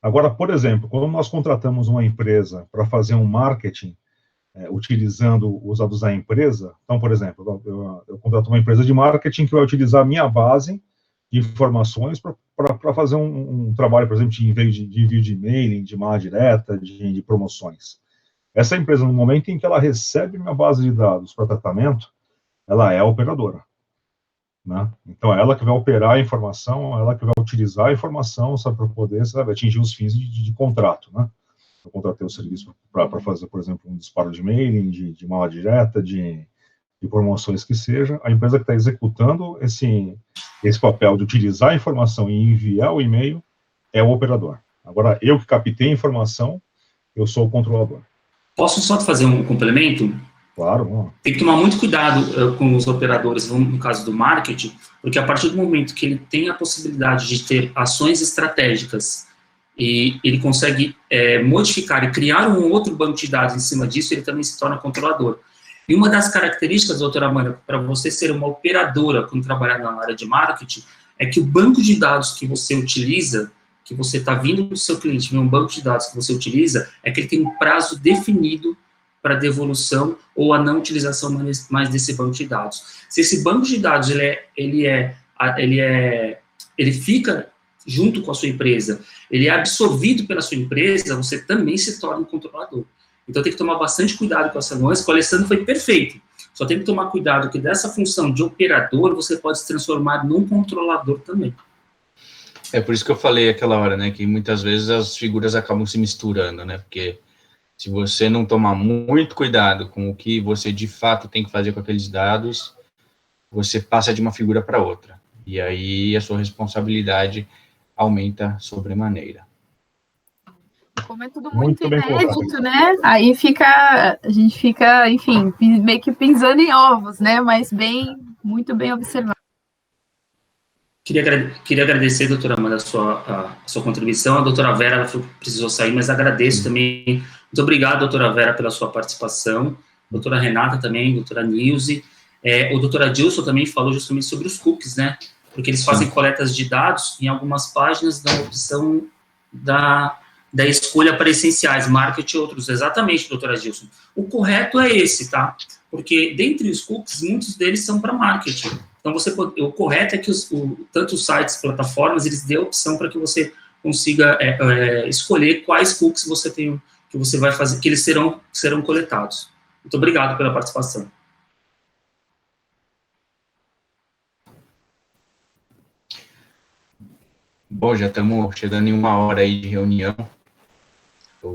Agora, por exemplo, quando nós contratamos uma empresa para fazer um marketing, utilizando os dados da empresa, então, por exemplo, eu contrato uma empresa de marketing que vai utilizar a minha base de informações para fazer um trabalho, por exemplo, de envio de e-mail, de malha direta, de promoções. Essa empresa, no momento em que ela recebe minha base de dados para tratamento, ela é a operadora. Né? Então, é ela que vai operar a informação, ela que vai utilizar a informação para poder, atingir os fins de contrato. Né? Eu contratei o serviço para fazer, por exemplo, um disparo de mailing, de malha direta, de promoções que seja. A empresa que está executando esse papel de utilizar a informação e enviar o e-mail é o operador. Agora, eu que captei a informação, eu sou o controlador. Posso só fazer um complemento? Claro. Vamos. Tem que tomar muito cuidado com os operadores, no caso do marketing, porque a partir do momento que ele tem a possibilidade de ter ações estratégicas e ele consegue modificar e criar um outro banco de dados em cima disso, ele também se torna controlador. E uma das características, doutora Amanda, para você ser uma operadora quando trabalhar na área de marketing, é que o banco de dados que você utiliza, que você está vindo do seu cliente, um banco de dados que você utiliza, é que ele tem um prazo definido para devolução ou a não utilização mais desse banco de dados. Se esse banco de dados ele fica junto com a sua empresa, ele é absorvido pela sua empresa, você também se torna um controlador. Então tem que tomar bastante cuidado com essa nuance, que o Alessandro foi perfeito. Só tem que tomar cuidado que dessa função de operador, você pode se transformar num controlador também. É por isso que eu falei aquela hora, né, que muitas vezes as figuras acabam se misturando, né, porque se você não tomar muito cuidado com o que você de fato tem que fazer com aqueles dados, você passa de uma figura para outra. E aí a sua responsabilidade aumenta sobremaneira. Como é tudo muito inédito, né? Aí a gente fica, enfim, meio que pisando em ovos, né? Mas muito bem observado. Queria agradecer, doutora Amanda, a sua contribuição. A doutora Vera ela precisou sair, mas agradeço também. Muito obrigado, doutora Vera, pela sua participação. Doutora Renata também, doutora Nilce. O doutor Adilson também falou justamente sobre os cookies, né? Porque eles fazem coletas de dados em algumas páginas da opção da escolha para essenciais, marketing e outros. Exatamente, doutora Adilson. O correto é esse, tá? Porque dentre os cookies, muitos deles são para marketing. Então, o correto é que tanto os sites, plataformas, eles dêem a opção para que você consiga escolher quais cookies você tem que você vai fazer, que eles serão coletados. Muito obrigado pela participação. Bom, já estamos chegando em 1 hora aí de reunião.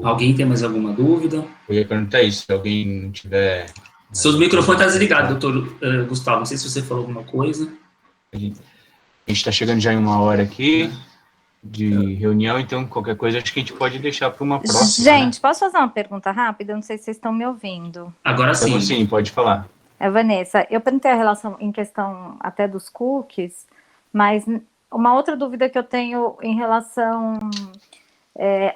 Alguém tem mais alguma dúvida? Eu ia perguntar isso, se alguém não tiver... Seus microfones estão desligados, doutor Gustavo. Não sei se você falou alguma coisa. A gente está chegando já em 1 hora aqui de reunião, então qualquer coisa acho que a gente pode deixar para uma próxima. Gente, né? posso fazer uma pergunta rápida? Não sei se vocês estão me ouvindo. Agora sim. Então, sim, pode falar. Vanessa, eu perguntei a relação em questão até dos cookies, mas uma outra dúvida que eu tenho em relação...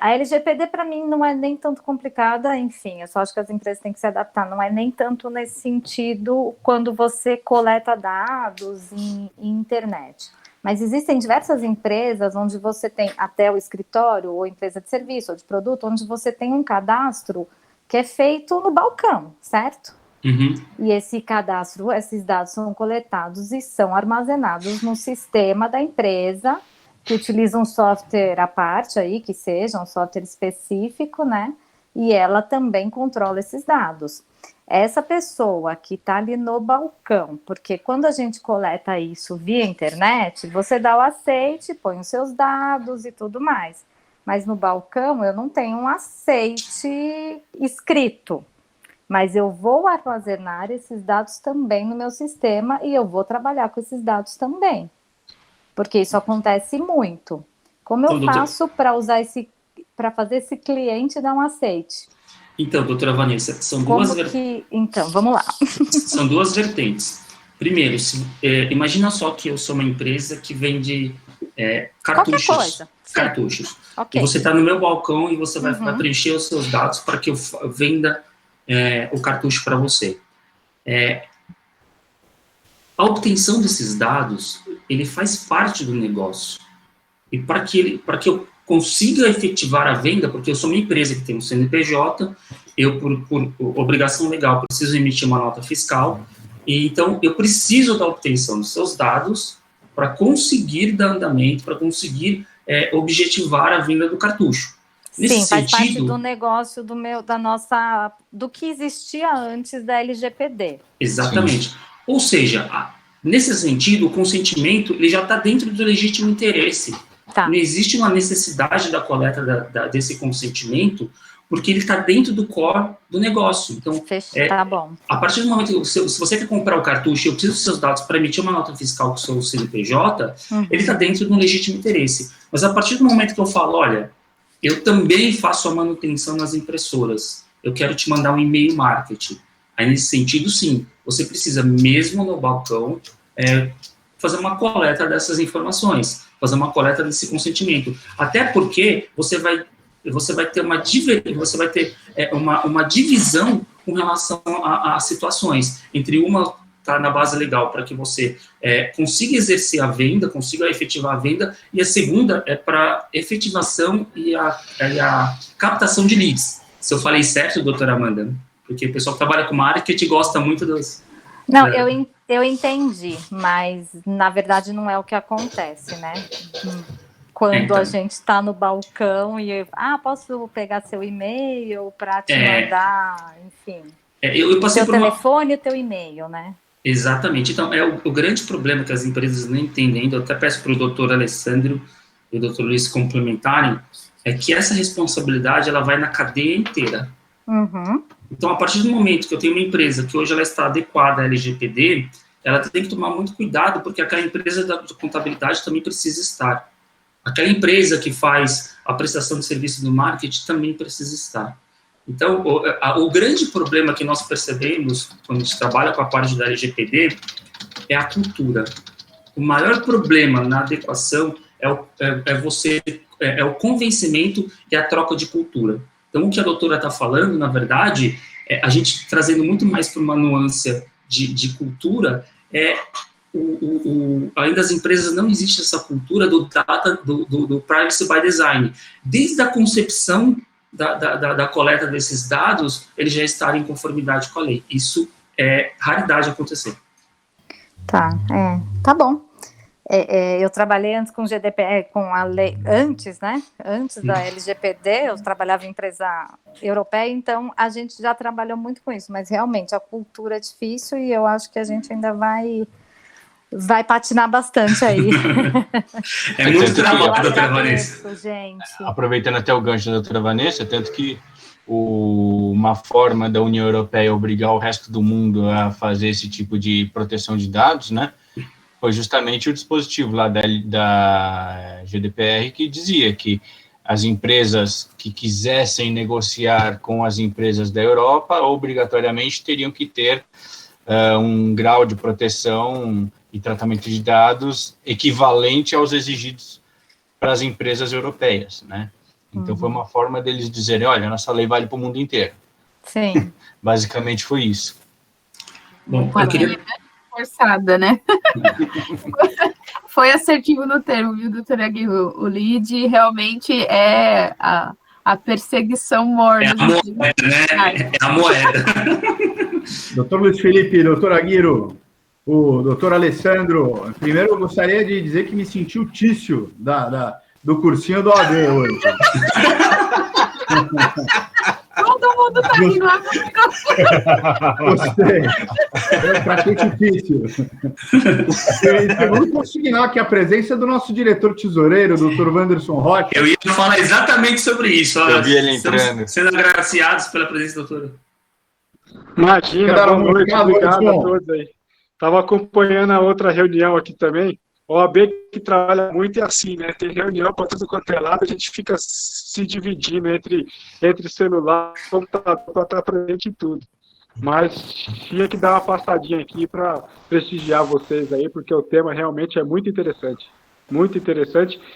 a LGPD, para mim, não é nem tanto complicada, enfim, eu só acho que as empresas têm que se adaptar, não é nem tanto nesse sentido quando você coleta dados em internet. Mas existem diversas empresas onde você tem até o escritório, ou empresa de serviço, ou de produto, onde você tem um cadastro que é feito no balcão, certo? Uhum. E esse cadastro, esses dados são coletados e são armazenados no sistema da empresa, que utiliza um software à parte aí, que seja um software específico, né? E ela também controla esses dados. Essa pessoa que está ali no balcão, porque quando a gente coleta isso via internet, você dá o aceite, põe os seus dados e tudo mais. Mas no balcão eu não tenho um aceite escrito. Mas eu vou armazenar esses dados também no meu sistema e eu vou trabalhar com esses dados também. Porque isso acontece muito. Como eu faço para usar para fazer esse cliente dar um aceite? Então, doutora Vanessa, são duas vertentes. Então, vamos lá. São duas vertentes. Primeiro, imagina só que eu sou uma empresa que vende cartuchos. Qualquer coisa. Cartuchos. Okay. E você está no meu balcão e você vai preencher os seus dados para que eu venda o cartucho para você. A obtenção desses dados, ele faz parte do negócio. E para que eu consiga efetivar a venda, porque eu sou uma empresa que tem um CNPJ, eu, por obrigação legal, preciso emitir uma nota fiscal, e então eu preciso da obtenção dos seus dados para conseguir dar andamento, para conseguir objetivar a venda do cartucho. Nesse Sim, faz sentido, parte do negócio do que existia antes da LGPD. Exatamente. Sim. Ou seja, nesse sentido, o consentimento ele já está dentro do legítimo interesse. Tá. Não existe uma necessidade da coleta desse consentimento, porque ele está dentro do core do negócio. Então, tá bom. A partir do momento que se você quer comprar o cartucho e eu preciso dos seus dados para emitir uma nota fiscal com o seu CNPJ, ele está dentro do legítimo interesse. Mas a partir do momento que eu falo, olha, eu também faço a manutenção nas impressoras, eu quero te mandar um e-mail marketing. Aí, nesse sentido, sim, você precisa, mesmo no balcão, fazer uma coleta dessas informações, fazer uma coleta desse consentimento. Até porque você vai ter uma divisão com relação a situações. Entre uma está na base legal para que você consiga exercer a venda, consiga efetivar a venda, e a segunda é para efetivação e a captação de leads. Se eu falei certo, doutora Amanda? Porque o pessoal que trabalha com marketing gosta muito dos... Não, eu entendi, mas na verdade não é o que acontece, né? Quando a gente está no balcão e posso pegar seu e-mail para te mandar, enfim. Eu passei seu telefone e o teu e-mail, né? Exatamente. Então, o grande problema que as empresas não entendem, eu até peço para o doutor Alessandro e o doutor Luiz complementarem, é que essa responsabilidade ela vai na cadeia inteira. Então, a partir do momento que eu tenho uma empresa que hoje ela está adequada à LGPD, ela tem que tomar muito cuidado, porque aquela empresa da contabilidade também precisa estar. Aquela empresa que faz a prestação de serviço do marketing também precisa estar. Então, o grande problema que nós percebemos quando a gente trabalha com a parte da LGPD é a cultura. O maior problema na adequação é o convencimento e a troca de cultura. Então, o que a doutora está falando, na verdade, a gente trazendo muito mais para uma nuance de cultura, ainda as empresas não existe essa cultura do privacy by design. Desde a concepção da coleta desses dados, eles já estarem em conformidade com a lei. Isso é raridade acontecer. Tá bom. Eu trabalhei antes com GDPR, com a lei, antes, né? Antes da LGPD, eu trabalhava em empresa europeia, então a gente já trabalhou muito com isso, mas realmente a cultura é difícil e eu acho que a gente ainda vai patinar bastante aí. É muito trabalho, doutora Vanessa. Gente. Aproveitando até o gancho da doutora Vanessa, tanto que uma forma da União Europeia obrigar o resto do mundo a fazer esse tipo de proteção de dados, né? Foi justamente o dispositivo lá da GDPR que dizia que as empresas que quisessem negociar com as empresas da Europa, obrigatoriamente teriam que ter um grau de proteção e tratamento de dados equivalente aos exigidos para as empresas europeias, né? Então, foi uma forma deles dizerem, olha, nossa lei vale para o mundo inteiro. Sim. Basicamente foi isso. Bom, eu queria... Forçada, né? Foi assertivo no termo, viu, doutora Aguirre? O LEAD realmente é a perseguição morna. É a moeda, né? É a moeda. Doutor Luiz Felipe, doutor Aguirre, o doutor Alessandro, primeiro eu gostaria de dizer que me senti o Tício do cursinho do OAB hoje. Todo mundo tá rindo agora. Gostei. Pra que difícil. E vamos consignar aqui a presença do nosso diretor tesoureiro, doutor Wanderson Rocha. Eu ia falar exatamente sobre isso. Olha, eu vi ele entrando. Sendo agraciados pela presença, doutora. Imagina, boa noite, obrigado a todos aí. Estava acompanhando a outra reunião aqui também. O OAB que trabalha muito é assim, né? Tem reunião para tudo quanto é lado, a gente fica se dividindo entre celular, computador, para estar presente em tudo. Mas tinha que dar uma passadinha aqui para prestigiar vocês aí, porque o tema realmente é muito interessante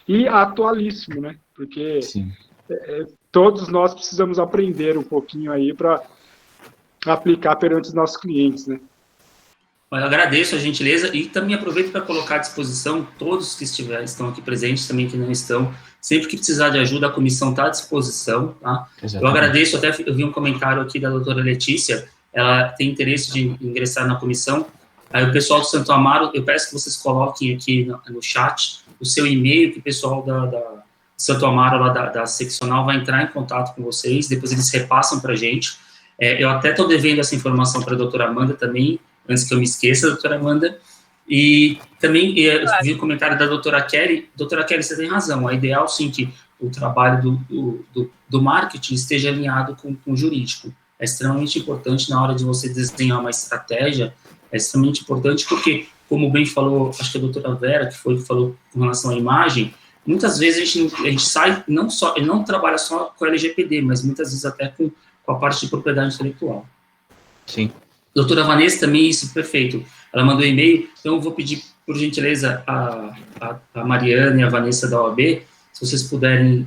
e atualíssimo, né? Porque todos nós precisamos aprender um pouquinho aí para aplicar perante os nossos clientes, né? Eu agradeço a gentileza e também aproveito para colocar à disposição todos que estão aqui presentes, também que não estão. Sempre que precisar de ajuda, a comissão está à disposição, tá? Eu agradeço, até eu vi um comentário aqui da doutora Letícia, ela tem interesse de ingressar na comissão. Aí o pessoal do Santo Amaro, eu peço que vocês coloquem aqui no chat o seu e-mail, que o pessoal da Santo Amaro, lá da seccional, vai entrar em contato com vocês, depois eles repassam para a gente. Eu até estou devendo essa informação para a doutora Amanda também, antes que eu me esqueça, doutora Amanda. E também eu vi o comentário da doutora Kelly. Doutora Kelly, você tem razão. É ideal, sim, que o trabalho do marketing esteja alinhado com o jurídico. É extremamente importante na hora de você desenhar uma estratégia. É extremamente importante porque, como bem falou, acho que a doutora Vera, que falou com relação à imagem, muitas vezes a gente sai, não trabalha só com a LGPD, mas muitas vezes até com a parte de propriedade intelectual. Sim. Doutora Vanessa também, isso, perfeito. Ela mandou um e-mail, então eu vou pedir, por gentileza, a Mariana e a Vanessa da OAB, se vocês puderem,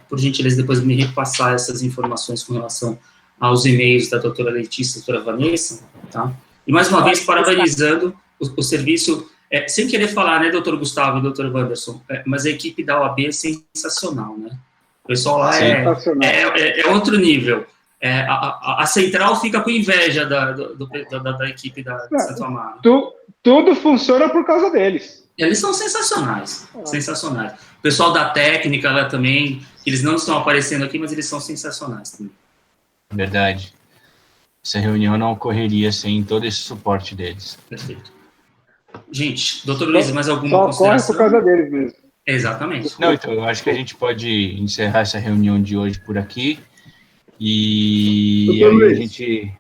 por gentileza, depois me repassar essas informações com relação aos e-mails da doutora Letícia e da doutora Vanessa, tá? E, mais uma vez, parabenizando o serviço, sem querer falar, né, doutor Gustavo e doutor Wanderson, mas a equipe da OAB é sensacional, né? O pessoal lá é outro nível. A central fica com inveja da equipe de Santo Amaro. Tudo funciona por causa deles. Eles são sensacionais, sensacionais. O pessoal da técnica lá também, eles não estão aparecendo aqui, mas eles são sensacionais também. Verdade. Essa reunião não ocorreria sem todo esse suporte deles. Perfeito. Gente, doutor Luiz, mais alguma consideração? Corre por causa deles mesmo. Exatamente. Não, então, eu acho que a gente pode encerrar essa reunião de hoje por aqui. E aí a gente...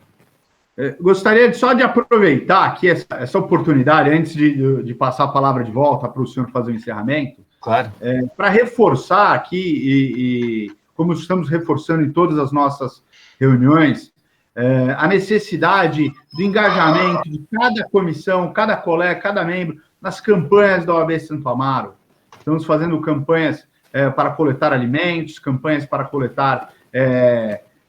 Gostaria só de aproveitar aqui essa oportunidade, antes de passar a palavra de volta para o senhor fazer o encerramento, claro, para reforçar aqui, e como estamos reforçando em todas as nossas reuniões, a necessidade do engajamento de cada comissão, cada colega, cada membro, nas campanhas da OAB Santo Amaro. Estamos fazendo campanhas para coletar alimentos, campanhas para coletar...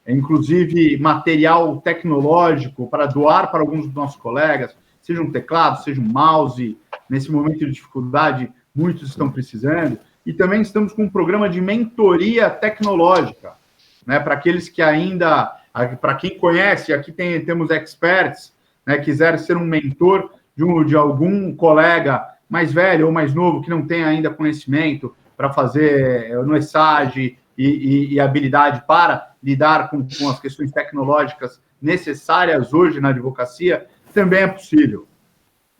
inclusive material tecnológico para doar para alguns dos nossos colegas, seja um teclado, seja um mouse, nesse momento de dificuldade, muitos estão precisando, e também estamos com um programa de mentoria tecnológica, né, para aqueles que ainda, para quem conhece, aqui temos experts, né, quiser ser um mentor de algum colega mais velho ou mais novo que não tem ainda conhecimento para fazer no ESAGE e habilidade para lidar com as questões tecnológicas necessárias hoje na advocacia, também é possível.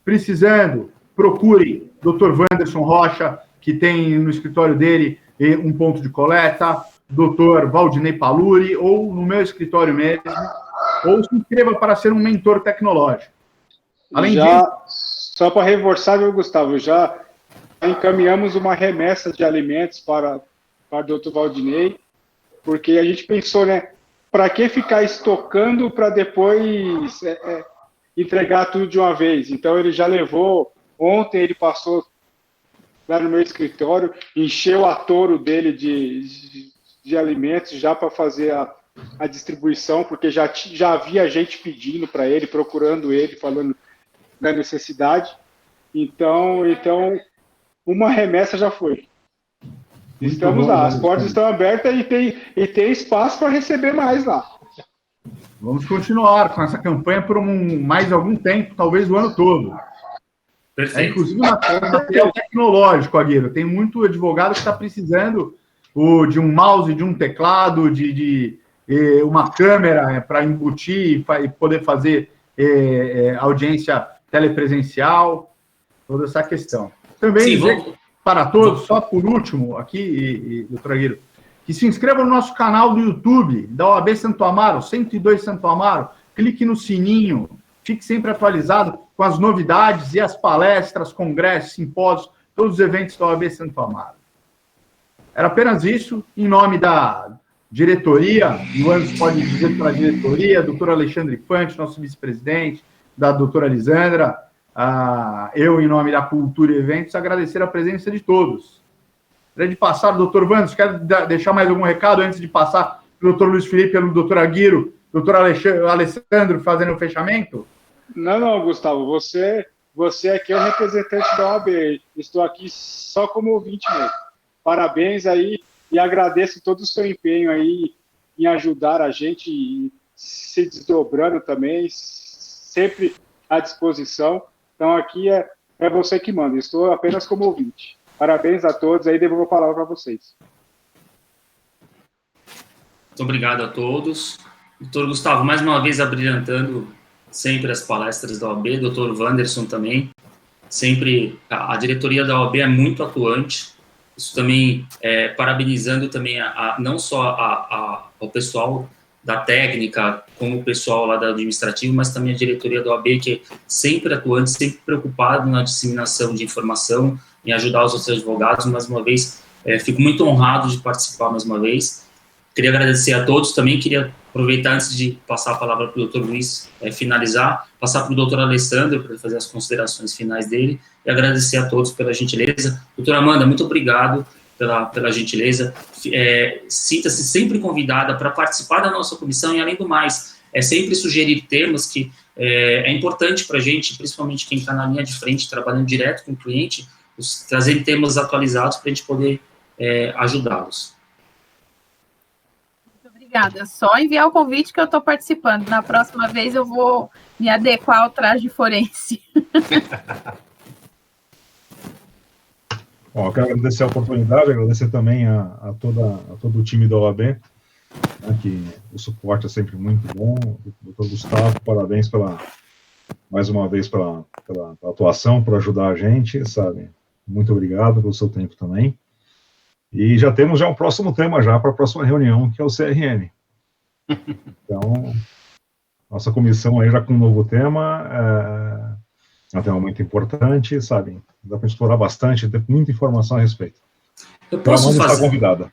Precisando, procure Dr. Wanderson Rocha, que tem no escritório dele um ponto de coleta, Dr. Valdinei Paluri, ou no meu escritório mesmo, ou se inscreva para ser um mentor tecnológico. Além disso... Só para reforçar, viu, Gustavo, já encaminhamos uma remessa de alimentos para o Dr. Valdinei, porque a gente pensou, né, para que ficar estocando para depois entregar tudo de uma vez? Então, ele já levou, ontem ele passou lá no meu escritório, encheu a touro dele de alimentos já para fazer a distribuição, porque já havia gente pedindo para ele, procurando ele, falando da necessidade. Então, uma remessa já foi. Estamos lá, as portas estão abertas e tem espaço para receber mais lá. Vamos continuar com essa campanha por mais algum tempo, talvez o ano todo. Perfeito. Inclusive no material tecnológico, Aguirre. Tem muito advogado que está precisando de um mouse, de um teclado, de uma câmera para embutir e poder fazer audiência telepresencial, toda essa questão. Também dizer para todos, só por último aqui, doutor Aguirre, que se inscrevam no nosso canal do YouTube, da OAB Santo Amaro, 102 Santo Amaro, clique no sininho, fique sempre atualizado com as novidades e as palestras, congressos, simpósios, todos os eventos da OAB Santo Amaro. Era apenas isso, em nome da diretoria, e o Anderson pode dizer para a diretoria, doutor Alexandre Fante, nosso vice-presidente, da doutora Lisandra, eu, em nome da Cultura e Eventos, agradecer a presença de todos. Antes de passar, doutor Wanderson, quer deixar mais algum recado antes de passar para o doutor Luiz Felipe e o doutor Aguirre, doutor Alessandro fazendo o fechamento? Não, Gustavo, você aqui é o representante da OAB, estou aqui só como ouvinte mesmo. Parabéns aí e agradeço todo o seu empenho aí em ajudar a gente e se desdobrando também, sempre à disposição. Então aqui é você que manda, estou apenas como ouvinte. Parabéns a todos, aí devolvo a palavra para vocês. Muito obrigado a todos. Doutor Gustavo, mais uma vez abrilhantando sempre as palestras da OAB, doutor Wanderson também, sempre, a diretoria da OAB é muito atuante, isso também, parabenizando também não só ao pessoal da técnica, como o pessoal lá da administrativa, mas também a diretoria da OAB, que é sempre atuante, sempre preocupado na disseminação de informação, em ajudar os outros advogados. Mais uma vez, fico muito honrado de participar mais uma vez. Queria agradecer a todos, também queria aproveitar, antes de passar a palavra para o doutor Luiz finalizar, passar para o doutor Alessandro, para fazer as considerações finais dele, e agradecer a todos pela gentileza. Doutora Amanda, muito obrigado pela gentileza. Sinta-se sempre convidada para participar da nossa comissão, e além do mais, sempre sugerir temas que é importante para a gente, principalmente quem está na linha de frente, trabalhando direto com o cliente, trazer temas atualizados para a gente poder ajudá-los. Muito obrigada. É só enviar o convite que eu estou participando. Na próxima vez eu vou me adequar ao traje forense. Bom, eu quero agradecer a oportunidade, agradecer também a todo o time da OAB, né, que o suporte é sempre muito bom. Doutor Gustavo, parabéns mais uma vez pela atuação, por ajudar a gente, sabe? Muito obrigado pelo seu tempo também. E já temos um próximo tema para a próxima reunião, que é o CRM. Então, nossa comissão aí já com um novo tema, é um tema muito importante, sabe? Dá para explorar bastante, tem muita informação a respeito. Eu posso fazer... convidada.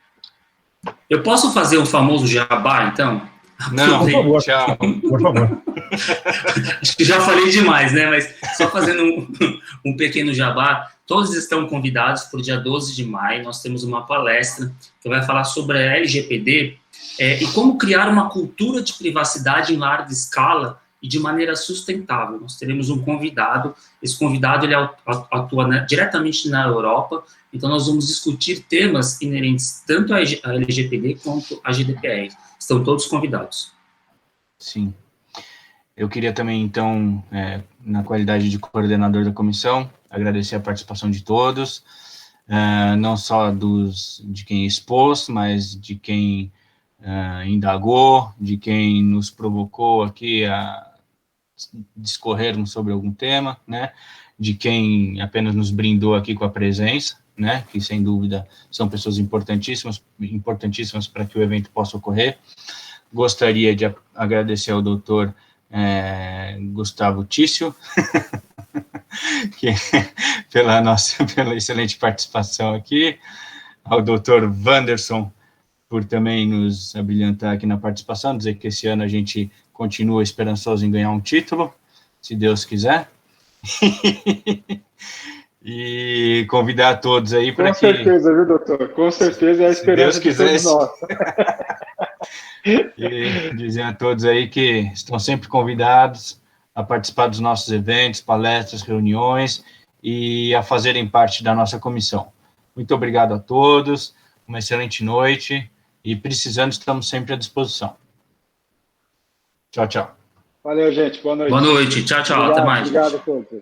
Eu posso fazer um famoso jabá, então? Não, por favor. Tchau. Por favor. Acho que já falei demais, né? Mas só fazendo um pequeno jabá, todos estão convidados para o dia 12 de maio, nós temos uma palestra que vai falar sobre a LGPD e como criar uma cultura de privacidade em larga escala e de maneira sustentável. Nós teremos um convidado, esse convidado ele atua diretamente na Europa, então nós vamos discutir temas inerentes tanto à LGPD quanto à GDPR. Estão todos convidados. Sim. Eu queria também, então, na qualidade de coordenador da comissão, agradecer a participação de todos, não só de quem expôs, mas de quem indagou, de quem nos provocou aqui a discorrermos sobre algum tema, né, de quem apenas nos brindou aqui com a presença, né, que sem dúvida são pessoas importantíssimas para que o evento possa ocorrer. Gostaria de agradecer ao doutor Gustavo Tício, pela excelente participação aqui, ao doutor Wanderson, por também nos abrilhantar aqui na participação, dizer que esse ano a gente continua esperançoso em ganhar um título, se Deus quiser. E convidar a todos aí para que... Com certeza, viu, doutor? Com certeza é a esperança de todos nós. E dizer a todos aí que estão sempre convidados a participar dos nossos eventos, palestras, reuniões e a fazerem parte da nossa comissão. Muito obrigado a todos, uma excelente noite e precisando, estamos sempre à disposição. Tchau, tchau. Valeu, gente. Boa noite. Boa noite. Tchau, tchau. Obrigado, até mais. Obrigado a todos.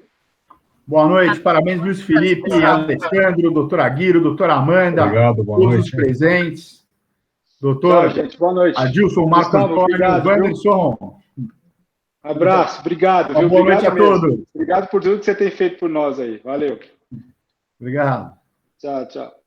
Boa noite, parabéns, Luiz Felipe, Alessandro, doutor Aguirre, doutora Amanda, Obrigado, boa todos noite. os presentes. Doutor Tchau, gente. Boa noite. Adilson, Marco Gustavo, Antônio, obrigado, viu? Wanderson. Abraço, obrigado. Viu? Boa noite Obrigado a mesmo. todos. Obrigado por tudo que você tem feito por nós aí. Valeu. Obrigado. Tchau, tchau.